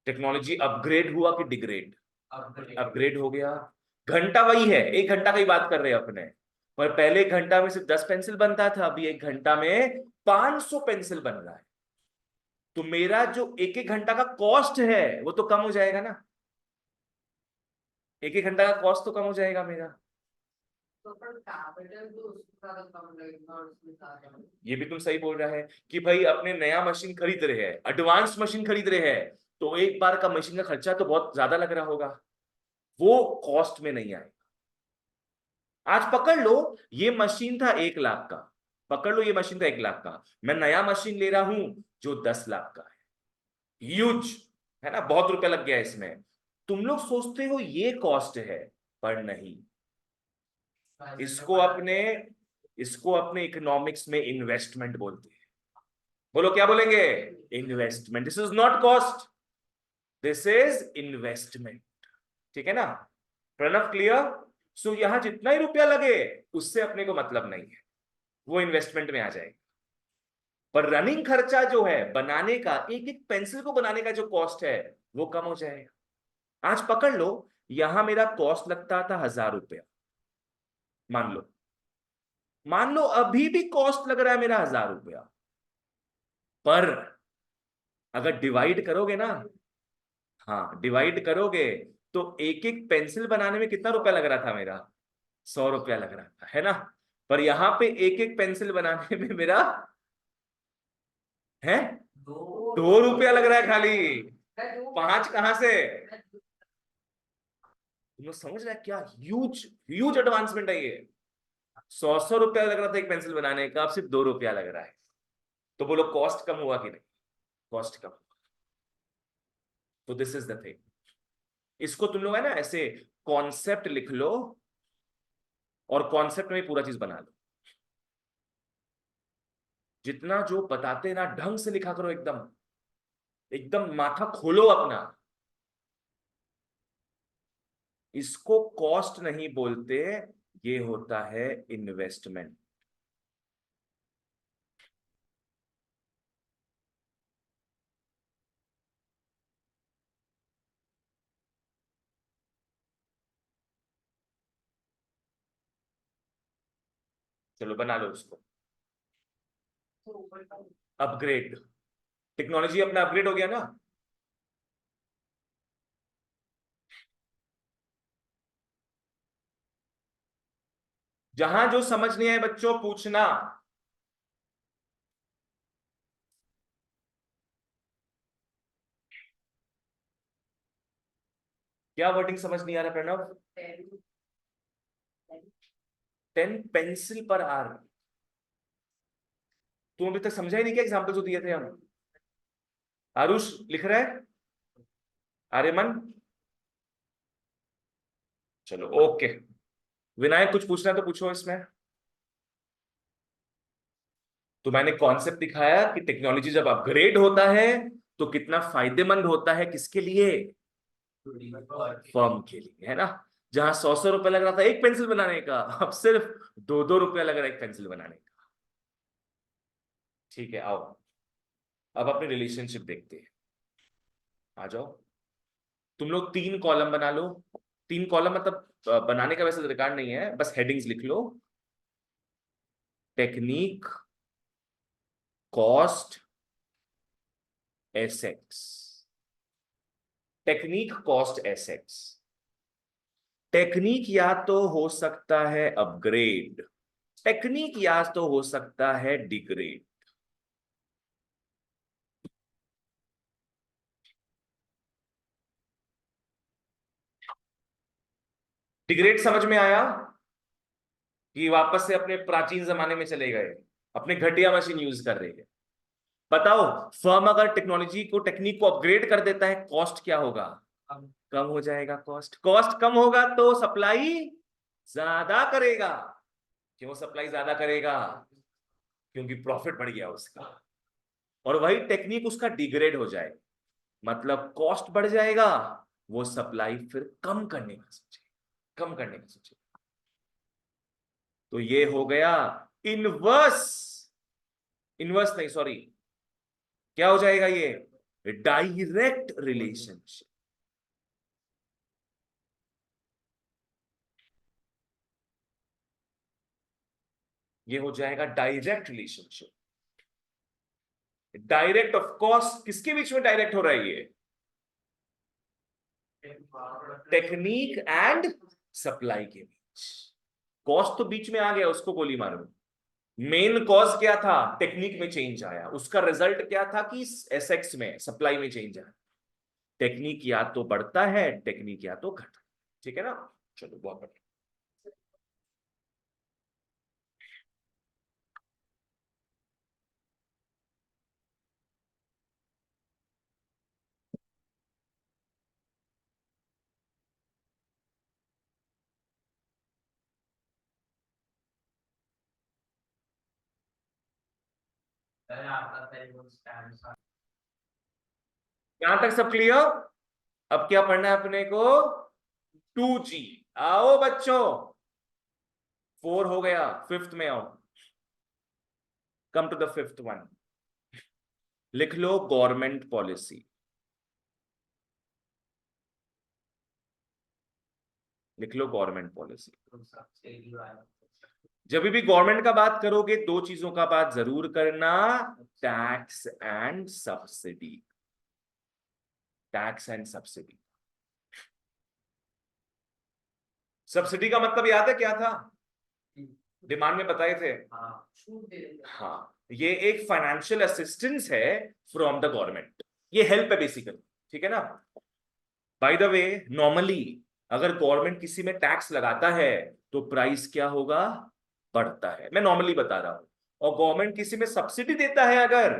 टेक्नोलॉजी अपग्रेड हुआ कि डिग्रेड? अपग्रेड हो गया। घंटा वही है, 1 घंटा की बात कर रहे हैं अपने, पर पहले 1 घंटा में सिर्फ 10 पेंसिल बनता था, अभी 1 घंटा में 500 पेंसिल बन रहा है। तो मेरा जो 1 1 घंटा का कॉस्ट है वो तो कम हो जाएगा ना? 1 1 घंटा का कॉस्ट तो कम हो जाएगा मेरा। तो पर कैपिटल तो उसका तो कम लगेगा और उसमें ज्यादा। ये भी तुम सही बोल रहा है कि भाई अपने नया मशीन खरीद रहे हैं, एडवांस मशीन खरीद रहे हैं, तो एक बार का मशीन का खर्चा तो बहुत ज्यादा लग रहा होगा, वो कॉस्ट में नहीं आएगा। आज पकड़ लो ये मशीन था 1 लाख का, पकड़ लो ये मशीन था 1 लाख का, मैं नया मशीन ले रहा हूं जो 10 लाख का है। ह्यूज है ना, बहुत रुपया लग गया इसमें। तुम लोग सोचते हो ये कॉस्ट है, पर नहीं। इसको अपने इसको अपने इकोनॉमिक्स में इन्वेस्टमेंट बोलते हैं। बोलो क्या बोलेंगे? Investment. This is not cost, this is investment. ठीक है ना? प्रणव क्लियर? सो यहां जितना ही रुपया लगे उससे अपने को मतलब नहीं है, वो इन्वेस्टमेंट में आ जाएगा। पर रनिंग खर्चा जो है बनाने का, एक एक पेंसिल को बनाने का जो कॉस्ट है वो कम हो जाएगा। आज पकड़ लो यहां मेरा कॉस्ट लगता था 1000 रुपया, मान लो अभी भी कॉस्ट लग रहा है मेरा 1000 रुपया, पर अगर डिवाइड करोगे ना, हाँ डिवाइड करोगे, तो एक एक पेंसिल बनाने में कितना रुपया लग रहा था मेरा? 100 रुपया लग रहा था, है ना? पर यहां पे एक एक पेंसिल बनाने में मेरा है 2 रुपया लग रहा है खाली। 5 कहां से? तुम लोग समझ रहे हैं क्या ह्यूज ह्यूज एडवांसमेंट है ये? 100 रुपया लग रहा था एक पेंसिल बनाने का, अब सिर्फ 2 रुपया लग रहा है। तो बोलो कॉस्ट कम हुआ कि नहीं? कॉस्ट कम। तो दिस इज द थिंग। इसको तुम लोग है ना ऐसे कॉन्सेप्ट लिख लो और कॉन्सेप्ट में पूरा चीज बना लो। जितना जो बताते ना ढंग से लिखा करो, एकदम एकदम माथा खोलो अपना। इसको कॉस्ट नहीं बोलते, ये होता है इन्वेस्टमेंट। चलो बना लो उसको। अपग्रेड, टेक्नोलॉजी अपना अपग्रेड हो गया ना? जहां जो समझ नहीं आए बच्चों पूछना। क्या वर्डिंग समझ नहीं आ रहा प्रणव? 10 पेंसिल पर आर। तू अभी तक समझा ही नहीं क्या एग्जाम्पल जो दिए थे हम? आरुष लिख रहा है? आर्यमन? चलो ओके। विनायक कुछ पूछना है तो पूछो इसमें। तो मैंने कॉन्सेप्ट दिखाया कि टेक्नोलॉजी जब अपग्रेड होता है तो कितना फायदेमंद होता है, किसके लिए? फर्म के लिए, है ना। जहां 100 रुपए लग रहा था एक पेंसिल बनाने का, अब सिर्फ 2 रुपया लग रहा है एक पेंसिल बनाने का। ठीक है, आओ अब अपनी रिलेशनशिप देखते हैं। आ जाओ। तुम लोग 3 कॉलम बना लो। 3 कॉलम मतलब बनाने का वैसे रिकॉर्ड नहीं है, बस हेडिंग्स लिख लो। Technique, cost, assets. Technique, cost, assets. Technique या तो हो सकता है अपग्रेड, टेक्निक या तो हो सकता है डिग्रेड। डिग्रेड समझ में आया कि वापस से अपने प्राचीन जमाने में चले गए, अपने घटिया मशीन यूज कर रहे हैं। बताओ, फर्म अगर टेक्नोलॉजी को, टेक्निक को अपग्रेड कर देता है, कॉस्ट क्या होगा? कम हो जाएगा कॉस्ट। कॉस्ट कम होगा तो सप्लाई ज्यादा करेगा। क्यों सप्लाई ज्यादा करेगा? क्योंकि प्रॉफिट बढ़ गया उसका। और वही टेक्निक उसका डिग्रेड हो जाए, मतलब कॉस्ट बढ़ जाएगा, वो सप्लाई फिर कम करने का सोचे, कम करने का सोचे। तो ये हो गया इनवर्स, इनवर्स नहीं सॉरी, क्या हो जाएगा ये? Direct relationship. ये हो जाएगा direct relationship. Direct of course किसके बीच में डायरेक्ट हो रहा है ये? टेक्निक एंड सप्लाई के बीच। कॉस्ट तो बीच में आ गया, उसको गोली मारो। मेन कॉज क्या था? टेक्निक में चेंज आया, उसका रिजल्ट क्या था कि एसेट्स में, सप्लाई में चेंज आया। टेक्निक या तो बढ़ता है, टेक्निक या तो घटता है। ठीक है ना? चलो बहुत बढ़िया। सर आपका पहले स्टैंड। यहां तक सब क्लियर? अब क्या पढ़ना है अपने को? 2G। आओ बच्चों, 4 हो गया, फिफ्थ में आओ। Come to the fifth one. लिख लो गवर्नमेंट पॉलिसी। लिख लो गवर्नमेंट पॉलिसी। जब भी गवर्नमेंट का बात करोगे 2 चीजों का बात जरूर करना, tax and subsidy. Tax and subsidy. Subsidy का मतलब याद है क्या था? डिमांड में बताए थे। छूट दे देते हैं। हाँ, ये एक फाइनेंशियल असिस्टेंस है फ्रॉम द गवर्नमेंट। ये हेल्प है बेसिकली। ठीक है ना? बाय द वे, नॉर्मली अगर गवर्नमेंट किसी में टैक्स लगाता है तो प्राइस क्या होगा? बढ़ता है। मैं नॉर्मली बता रहा हूं। और गवर्नमेंट किसी में सब्सिडी देता है अगर,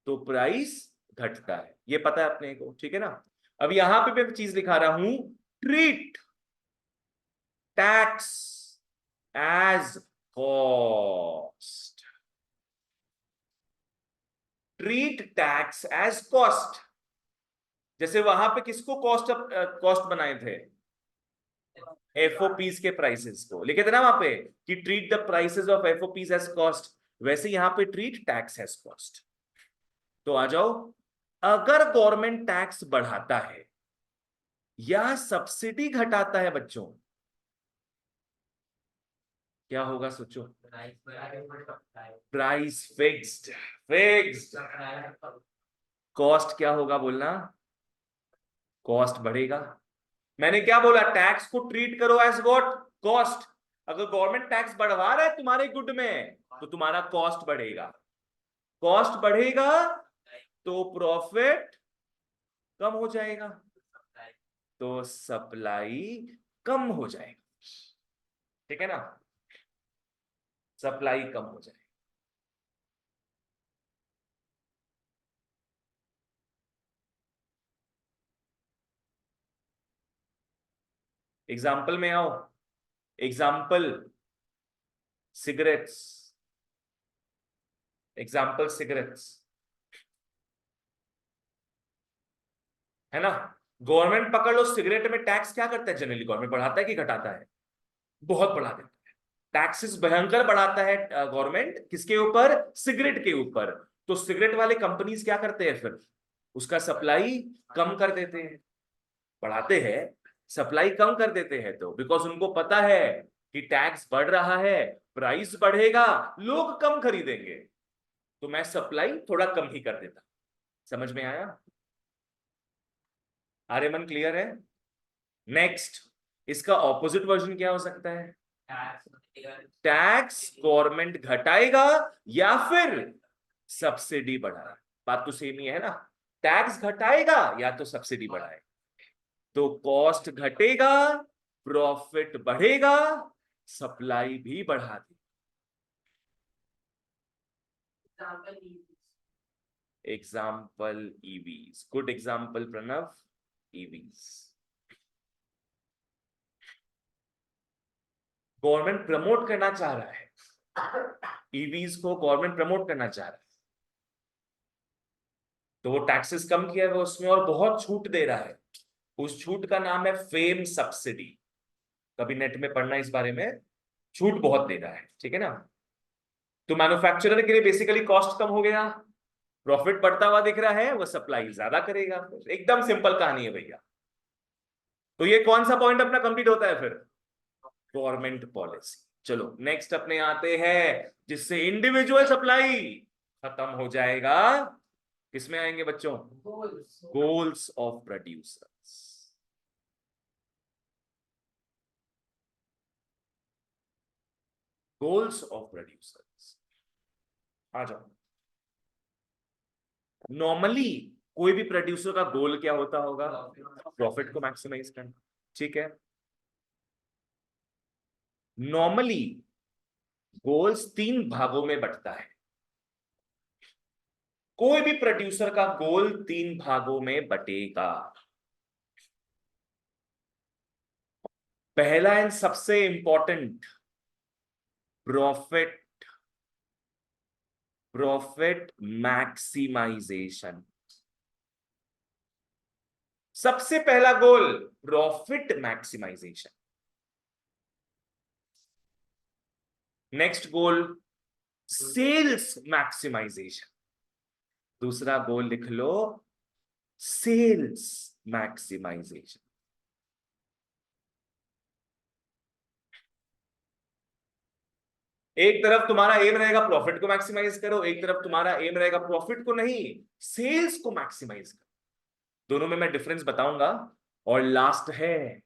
तो प्राइस घटता है। ये पता है अपने को। ठीक है ना? अब यहां पे मैं चीज लिखा रहा हूं, treat tax as cost. Treat tax as cost. जैसे वहां पे किसको कॉस्ट बनाए थे? एफओपीज के प्राइसेस को लिखे थे ना वहां पे कि treat the prices of FOPs as cost. वैसे यहां पे ट्रीट टैक्स एज कॉस्ट। तो आ जाओ, अगर गवर्नमेंट टैक्स बढ़ाता है या सब्सिडी घटाता है बच्चों, क्या होगा सोचो? Price fixed. फिक्स्ड। कॉस्ट क्या होगा बोलना? कॉस्ट बढ़ेगा। मैंने क्या बोला? टैक्स को ट्रीट करो एज व्हाट? कॉस्ट। अगर गवर्नमेंट टैक्स बढ़वा रहा है तुम्हारे गुड में तो तुम्हारा कॉस्ट बढ़ेगा, कॉस्ट बढ़ेगा तो प्रॉफिट कम हो जाएगा, तो सप्लाई कम हो जाएगा, ठीक है ना, सप्लाई कम हो जाएगा। एग्जाम्पल में आओ, एग्जाम्पल सिगरेट्स, एग्जाम्पल सिगरेट्स, है ना। गवर्नमेंट पकड़ लो, सिगरेट में टैक्स क्या करता है जनरली, गवर्नमेंट बढ़ाता है कि घटाता है, बहुत बढ़ा देता है, टैक्सेस भयंकर बढ़ाता है गवर्नमेंट, किसके ऊपर, सिगरेट के ऊपर। तो सिगरेट वाले कंपनीज क्या करते हैं फिर, उसका सप्लाई कम कर देते हैं, बढ़ाते हैं सप्लाई कम कर देते हैं, तो बिकॉज उनको पता है कि टैक्स बढ़ रहा है, प्राइस बढ़ेगा, लोग कम खरीदेंगे, तो मैं सप्लाई थोड़ा कम ही कर देता। समझ में आया, आर्यमन क्लियर है। नेक्स्ट, इसका ऑपोजिट वर्जन क्या हो सकता है, टैक्स गवर्नमेंट घटाएगा या फिर सब्सिडी बढ़ाएगा, बात तो सेम ही है ना, टैक्स घटाएगा या तो सब्सिडी बढ़ाएगा, तो कॉस्ट घटेगा, प्रॉफिट बढ़ेगा, सप्लाई भी बढ़ा दी। Example EVs, good example Pranav, EVs. Government promote करना चाह रहा है, ईवीज को गवर्नमेंट प्रमोट करना चाह रहा है, तो वो टैक्सेस कम किया है उसमें और बहुत छूट दे रहा है, उस छूट का नाम है फेम सब्सिडी, कभी नेट में पढ़ना इस बारे में, छूट बहुत दे रहा है, ठीक है ना। तो मैन्युफैक्चरर के लिए बेसिकली कॉस्ट कम हो गया, प्रॉफिट बढ़ता हुआ दिख रहा है, वो सप्लाई ज्यादा करेगा, एकदम सिंपल कहानी है भैया। तो ये कौन सा पॉइंट अपना कंप्लीट होता है फिर, गवर्नमेंट पॉलिसी। चलो नेक्स्ट अपने आते हैं, जिससे इंडिविजुअल सप्लाई खत्म हो जाएगा, किसमें आएंगे बच्चों, goals of producers. Goals of producers आ जाओ। नॉर्मली कोई भी प्रोड्यूसर का गोल क्या होता होगा, प्रॉफिट को मैक्सिमाइज करना, ठीक है। नॉर्मली गोल्स 3 भागों में बंटता है, कोई भी प्रोड्यूसर का गोल 3 भागों में बटेगा। पहला एंड सबसे इंपॉर्टेंट, प्रॉफिट, प्रॉफिट मैक्सिमाइजेशन, सबसे पहला goal profit maximisation. Next goal sales maximisation, दूसरा गोल लिख लो सेल्स मैक्सिमाइजेशन। एक तरफ तुम्हारा एम रहेगा प्रॉफिट को मैक्सिमाइज करो, एक तरफ तुम्हारा एम रहेगा प्रॉफिट को नहीं, सेल्स को मैक्सिमाइज करो, दोनों में मैं डिफरेंस बताऊंगा। और लास्ट है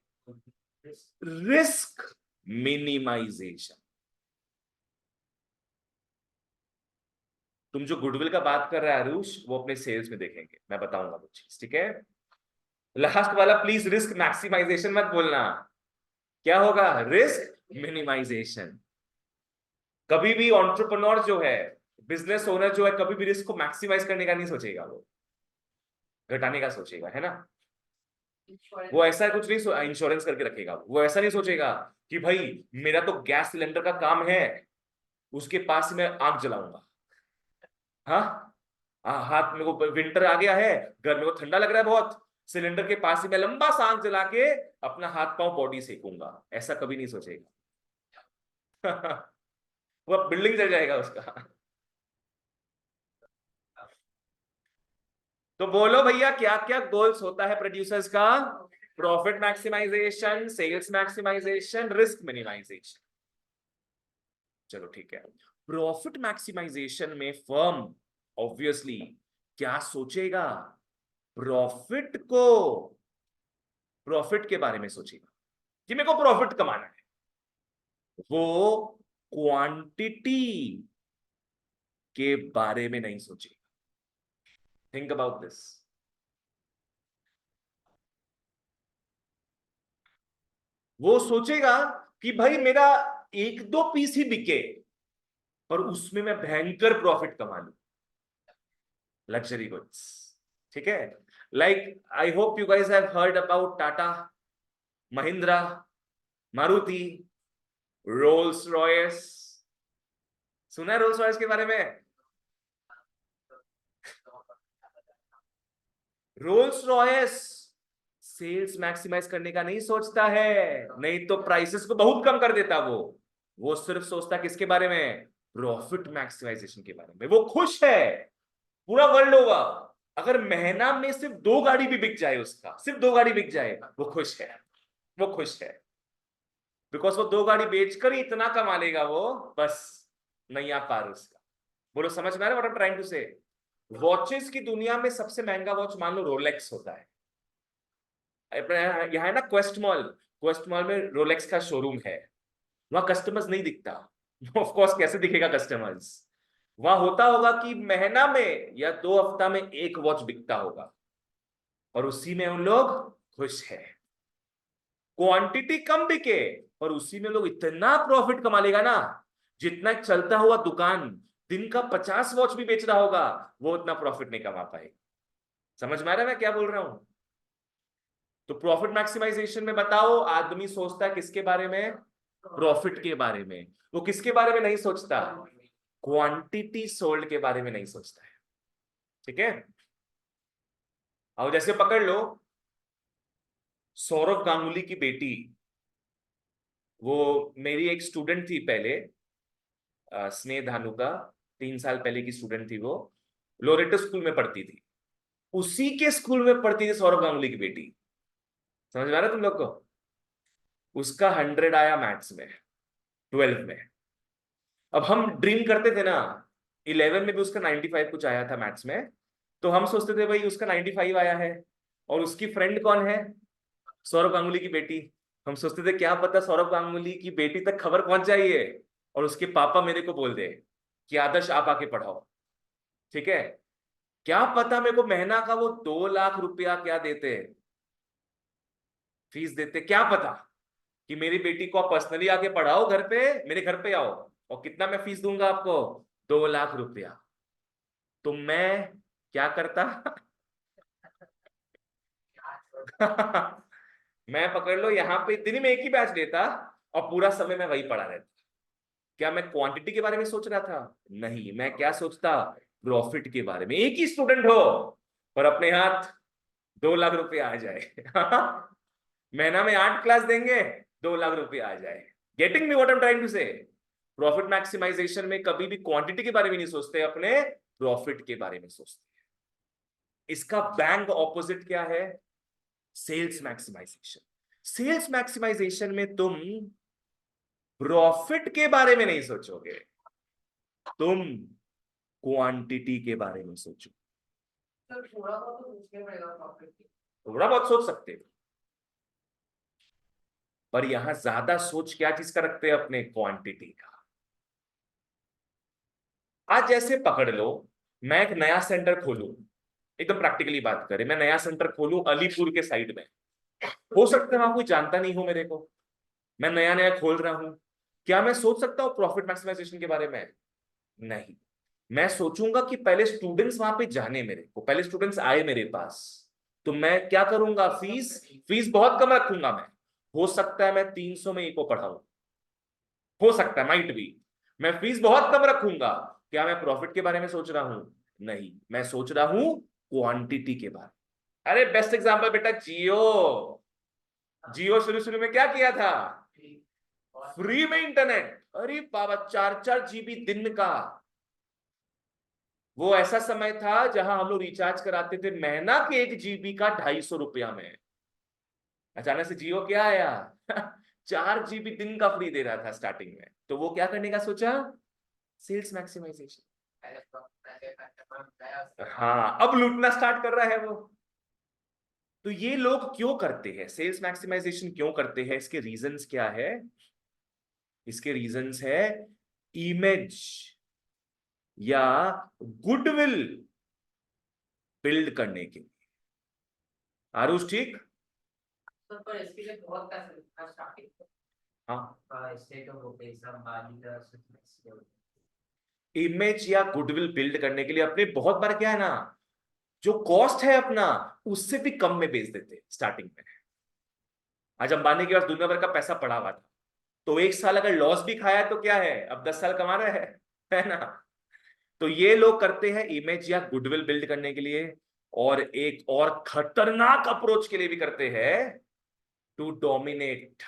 रिस्क मिनिमाइजेशन। तुम जो गुडविल का बात कर रहा है आरुष, वो अपने सेल्स में देखेंगे, मैं बताऊंगा वो चीज, ठीक है। लास्ट वाला प्लीज रिस्क मैक्सिमाइजेशन मत बोलना, क्या होगा, रिस्क मिनिमाइजेशन। कभी भी एंटरप्रेन्योर जो है, बिजनेस ओनर जो है, कभी भी रिस्क को मैक्सिमाइज करने का नहीं सोचेगा, वो घटाने का सोचेगा, है ना। वो ऐसा कुछ नहीं, इंश्योरेंस करके रखेगा, वो ऐसा नहीं सोचेगा कि भाई मेरा तो गैस सिलेंडर का काम है, उसके पास ही मैं आग जलाऊंगा, हाँ हाथ में को विंटर आ गया है, घर में को ठंडा लग रहा है बहुत, सिलेंडर के पास ही मैं लंबा सा आग जला के अपना हाथ पांव बॉडी सेकूंगा, ऐसा कभी नहीं सोचेगा। वो बिल्डिंग जल जाएगा उसका। तो बोलो भैया क्या क्या गोल्स होता है प्रोड्यूसर्स का, profit maximisation, sales maximisation, risk minimisation. चलो ठीक है, प्रॉफिट मैक्सिमाइजेशन में फर्म ऑब्वियसली क्या सोचेगा, प्रॉफिट को, प्रॉफिट के बारे में सोचेगा कि मेरे को प्रॉफिट कमाना है, वो क्वांटिटी के बारे में नहीं सोचेगा। Think about this. वो सोचेगा कि भाई मेरा एक दो पीस ही बिके और उसमें मैं भयंकर प्रॉफिट कमा लूं। लग्जरी गुड्स, ठीक है। Like I hope you guys have heard about Tata, Mahindra, Maruti, Rolls Royce. सुना है रोल्स रॉयस के बारे में? रोल्स रॉयस सेल्स मैक्सिमाइज करने का नहीं सोचता है, नहीं तो प्राइसेस को बहुत कम कर देता। वो सिर्फ सोचता किसके बारे में? प्रॉफिट मैक्सिमाइजेशन के बारे में। वो खुश है पूरा वर्ल्ड ओवर, अगर महीना में सिर्फ 2 गाड़ी भी बिक जाए, उसका सिर्फ 2 गाड़ी बिक जाए, वो खुश है। वो खुश है बिकॉज वो 2 गाड़ी बेचकर ही इतना कमा लेगा वो, बस नैया पार उसका। बोलो समझ में आ रहा है what I am trying to say? Watches की दुनिया में सबसे महंगा वॉच मान लो रोलेक्स होता है। यहाँ है ना क्वेस्ट मॉल, क्वेस्ट मॉल में रोलेक्स का शोरूम है। वहां कस्टमर्स नहीं दिखता। ऑफ कोर्स कैसे दिखेगा कस्टमर्स? वहां होता होगा कि महीना में या 2 हफ्ता में एक वॉच बिकता होगा और उसी में उन लोग खुश है। क्वांटिटी कम बिके और उसी में लोग इतना प्रॉफिट कमा लेगा ना, जितना चलता हुआ दुकान दिन का 50 वॉच भी बेच रहा होगा, वो उतना प्रॉफिट नहीं कमा पाए। समझ में आ रहा है मैं क्या बोल रहा हूं? तो प्रॉफिट मैक्सिमाइजेशन में बताओ, आदमी सोचता है किसके बारे में? प्रॉफिट के बारे में। वो किसके बारे में नहीं सोचता? क्वांटिटी सोल्ड के बारे में नहीं सोचता है। ठीक है। अब जैसे पकड़ लो सौरव गांगुली की बेटी, वो मेरी एक स्टूडेंट थी पहले, स्नेह धानुका, 3 साल पहले की स्टूडेंट थी। वो लोरेटो स्कूल में पढ़ती थी, उसी के स्कूल में पढ़ती थी सौरव गांगुली की बेटी। समझ में आ रहा है तुम लोग को? उसका 100 आया मैथ्स में, 12th में। अब हम ड्रीम करते थे ना, 11 में भी उसका 95 कुछ आया था मैथ्स में, तो हम सोचते थे भाई उसका 95 आया है और उसकी फ्रेंड कौन है? सौरव गांगुली की बेटी। हम सोचते थे क्या पता सौरव गांगुली की बेटी तक खबर पहुंच जाइए और उसके पापा मेरे को बोल दे कि आदर्श आप आके पढ़ाओ। ठीक है। क्या पता मेरे को महीना का वो 2 लाख रुपया क्या देते, फीस देते, क्या पता कि मेरी बेटी को आप पर्सनली आके पढ़ाओ, घर पे, मेरे घर पे आओ, और कितना मैं फीस दूंगा आपको? 2 लाख रुपया। तो मैं क्या करता? मैं पकड़ लो यहाँ पे दिन में एक ही बैच लेता और पूरा समय मैं वही पढ़ा रहता। क्या मैं क्वांटिटी के बारे में सोच रहा था? नहीं, मैं क्या सोचता? प्रॉफिट के बारे में। एक ही स्टूडेंट हो पर अपने हाथ 2 लाख रुपए आ जाए। महीना में 8 क्लास देंगे, 2 लाख रुपए आ जाए। Getting me what I am trying to say? Profit maximisation में कभी भी क्वांटिटी के बारे में नहीं सोचते, अपने प्रॉफिट के बारे में सोचते हैं। इसका बैंक ऑपोजिट क्या है? Sales maximisation. सेल्स मैक्सिमाइजेशन में तुम प्रॉफिट के बारे में नहीं सोचोगे, तुम क्वांटिटी के बारे में सोचो। सर थोड़ा बहुत तो सोचने पड़ेगा प्रॉफिट की। थोड़ा बहुत सोच सकते हो, पर यहां ज्यादा सोच क्या चीज का रखते हैं? अपने क्वांटिटी का। आज जैसे पकड़ लो, मैं एक नया सेंटर खोलूं, एकदम प्रैक्टिकली बात करें, मैं नया सेंटर खोलूं अलीपुर के साइड में। हो सकता है वहां कोई जानता नहीं हो मेरे को, मैं नया नया खोल रहा हूं। क्या मैं सोच सकता हूं प्रॉफिट मैक्सिमाइजेशन के बारे में? नहीं। मैं सोचूंगा कि पहले स्टूडेंट्स वहां पे जाने, मेरे को पहले स्टूडेंट्स आए मेरे पास, तो मैं क्या करूंगा? फीस फीस बहुत कम रखूंगा मैं। हो सकता है मैं 300 में इको पढ़ाऊं, हो सकता है, माइट भी। मैं फीस बहुत कम रखूंगा। क्या मैं प्रॉफिट के बारे में सोच रहा हूं? नहीं, मैं सोच रहा हूं क्वांटिटी के बारे में। अरे बेस्ट एग्जांपल बेटा, जियो। जियो शुरू शुरू में क्या किया था? फ्री में इंटरनेट। अरे बाबा, 4-4 GB दिन का। वो ऐसा समय था जहां हम लोग रिचार्ज कराते थे महीना के 1 GB का 250 रुपया में। अचानक से जियो क्या आया? 4 GB दिन का फ्री दे रहा था स्टार्टिंग में। तो वो क्या करने का सोचा? Sales maximisation. हाँ, अब लूटना स्टार्ट कर रहा है वो। तो ये लोग क्यों करते हैं सेल्स मैक्सिमाइजेशन? क्यों करते हैं? इसके रीजंस क्या है? इसके रीजंस है इमेज या गुडविल बिल्ड करने के लिए। आरुष ठीक? तो पर इसके लिए बहुत पैसे लगता है स्टार्टिंग में। हाँ, स्टेट ऑफ रुपीज सब बाली का इमेज या गुडविल बिल्ड करने के लिए अपने बहुत बार क्या है ना, जो कॉस्ट है अपना उससे भी कम में बेच देते स्टार्टिंग में। आज अंबानी के पास दुनिया भर का पैसा पड़ा हुआ था, तो एक साल अगर लॉस भी खाया तो क्या है, अब 10 साल कमा रहे हैं, है ना। तो ये लोग करते हैं इमेज या गुडविल बिल्ड करने के लिए, और एक और खतरनाक अप्रोच के लिए भी करते हैं, to dominate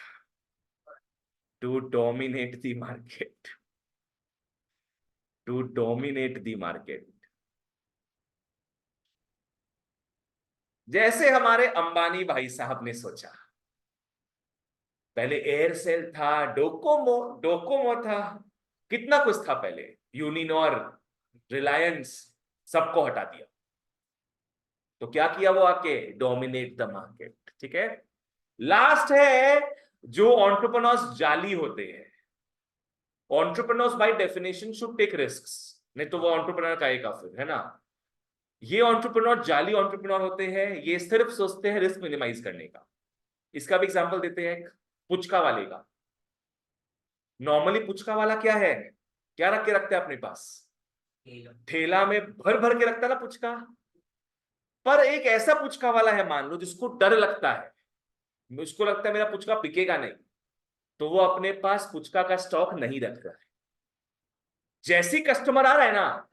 the market, to dominate the market. जैसे हमारे अंबानी भाई साहब ने सोचा, पहले एयरसेल था, डोकोमो था, कितना कुछ था पहले, यूनिनॉर, रिलायंस, सबको हटा दिया। तो क्या किया वो आके, डोमिनेट द मार्केट। ठीक है, लास्ट है जो एंटरप्रेन्योर्स जाली होते हैं। Entrepreneurs by definition should take risks, नहीं तो वो एंटरप्रेन्योर का एक फिर, है ना। ये एंटरप्रेन्योर जाली एंटरप्रेन्योर होते हैं, ये सिर्फ सोचते हैं रिस्क मिनिमाइज करने का। इसका भी एग्जांपल देते हैं, पुचका वाले का। नॉर्मली पुचका वाला क्या है, क्या रख के रखते हैं अपने पास, ठेला में भर भर के रखता है ना पुचका। पर एक ऐसा पुचका वाला है मान लो जिसको डर लगता है, उसको लगता है मेरा पुचका बिकेगा नहीं, तो वो अपने पास पुचका का स्टॉक नहीं रख रहा है। जैसी कस्टमर आ रहा है ना,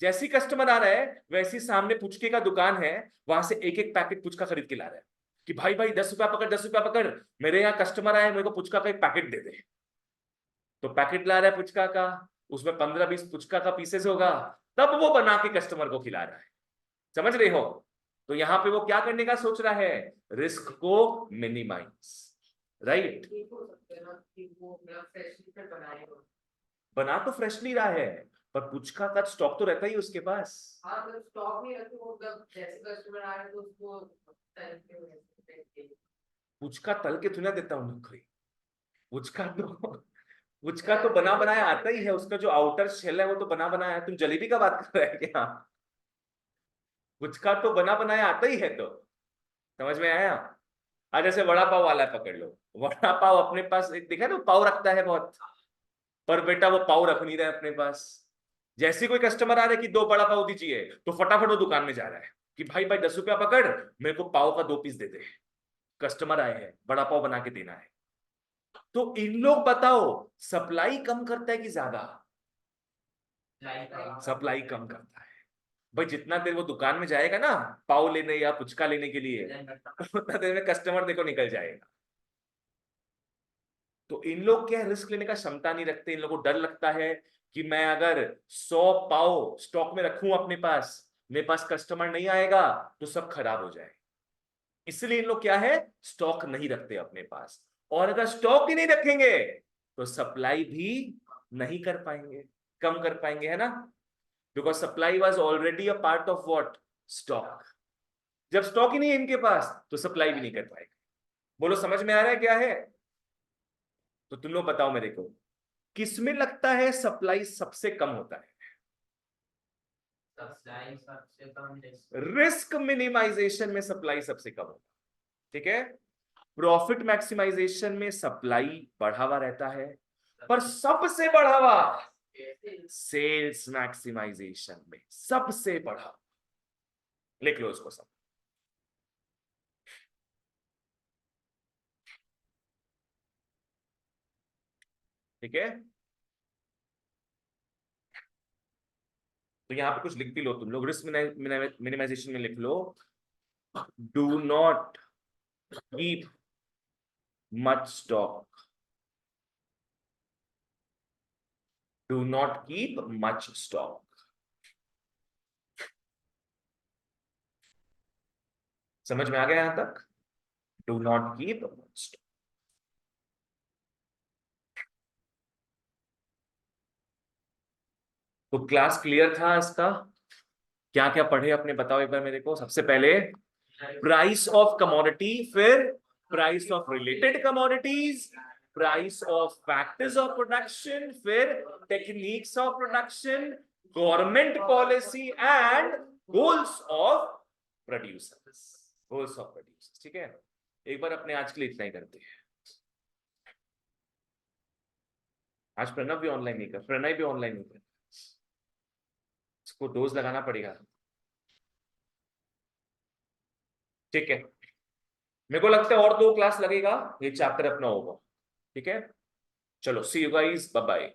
जैसी कस्टमर आ रहा है वैसी सामने पुचके का दुकान है, वहां से एक एक पैकेट पुचका खरीद के ला रहा है कि भाई भाई 10 रुपया पकड़, 10 रुपया पकड़, मेरे यहाँ कस्टमर आए, मेरे को पुचका का एक पैकेट दे दे। तो पैकेट ला रहा है पुचका का, उसमें 15-20 पुचका का पीसेस होगा, तब वो बना के कस्टमर को खिला रहा है। समझ रहे हो? तो यहां पे वो क्या करने का सोच रहा है, रिस्क को मिनिमाइज, राइट। ये हो सकते हैं ना कि वो मतलब फ्रेशली फिर बनाएगा। बना तो फ्रेशली रहा है, पर पुचका का स्टॉक तो रहता ही उसके पास। हाँ मतलब स्टॉक नहीं रखे वो, मतलब जैसे कस्टमर आ रहे हैं तो उसको तल के वैसे पुचका तल के थोड़ा देता हूँ कोई, पुचका तो बना बनाया आता ही है, उसका जो आउटर शेल है वो तो बना बनाया है। तुम जलेबी का बात कर रहे हैं क्या? पुचका तो बना बनाया आता ही है, तो समझ में आया। आज जैसे वड़ा पाव वाला है, पकड़ लो, वड़ा पाव अपने पास एक दिखा ना, पाव रखता है बहुत, पर बेटा वो पाव रख नहीं रहा है अपने पास। जैसे कोई कस्टमर आ रहा है कि 2 बड़ा पाव दीजिए, तो फटाफट वो दुकान में जा रहा है कि भाई भाई 10 रुपया पकड़, मेरे को पाव का 2 पीस दे दे, कस्टमर आए हैं, बड़ा पाव बना के देना है। तो इन लोग बताओ सप्लाई कम करता है कि ज्यादा? सप्लाई कम करता है। भाई जितना देर वो दुकान में जाएगा ना पाव लेने या पुचका लेने के लिए, उतना देर में कस्टमर देखो निकल जाएगा। तो इन लोग क्या रिस्क लेने का क्षमता नहीं रखते, इन लोगों को डर लगता है कि मैं अगर 100 पाव स्टॉक में रखूं अपने पास, मेरे पास कस्टमर नहीं आएगा तो सब खराब हो जाए। इसलिए इन लोग क्या है, स्टॉक नहीं रखते अपने पास। और अगर स्टॉक ही नहीं रखेंगे तो सप्लाई भी नहीं कर पाएंगे, कम कर पाएंगे, है ना। Because supply was already a part of what, stock. जब स्टॉक ही नहीं है इनके पास तो सप्लाई भी नहीं कर पाएंगे। बोलो समझ में आ रहा है क्या है? तो तुम लोग बताओ मेरे को, किसमें लगता है सप्लाई सबसे कम होता है? रिस्क मिनिमाइजेशन में सप्लाई सबसे कम होता है। ठीक है, प्रॉफिट मैक्सिमाइजेशन में सप्लाई बढ़ावा रहता है, पर सबसे बढ़ावा सेल्स मैक्सिमाइजेशन में सबसे बढ़ावा। लिख लो इसको सब। ठीक है, तो यहां पे कुछ लिख भी लो तुम लोग, रिस्क मिनिमाइजेशन में लिख लो, do not keep much stock, do not keep much stock. समझ में आ गया यहां तक? Do not keep much stock. तो क्लास क्लियर था इसका? क्या क्या पढ़े अपने बताओ एक बार मेरे को। सबसे पहले प्राइस ऑफ कमोडिटी, फिर price of related commodities, price of factors of production, फिर techniques of production, government policy and goals of producers, goals of producers. ठीक है, एक बार अपने आज के लिए इतना ही करते हैं। आज प्रणव भी ऑनलाइन नहीं कर, प्रणय भी ऑनलाइन नहीं कर, इसको डोज लगाना पड़ेगा। ठीक है, मेरे को लगता है और 2 क्लास लगेगा, ये चैप्टर अपना होगा। ठीक है, चलो सी यू गाइस, बाय बाय।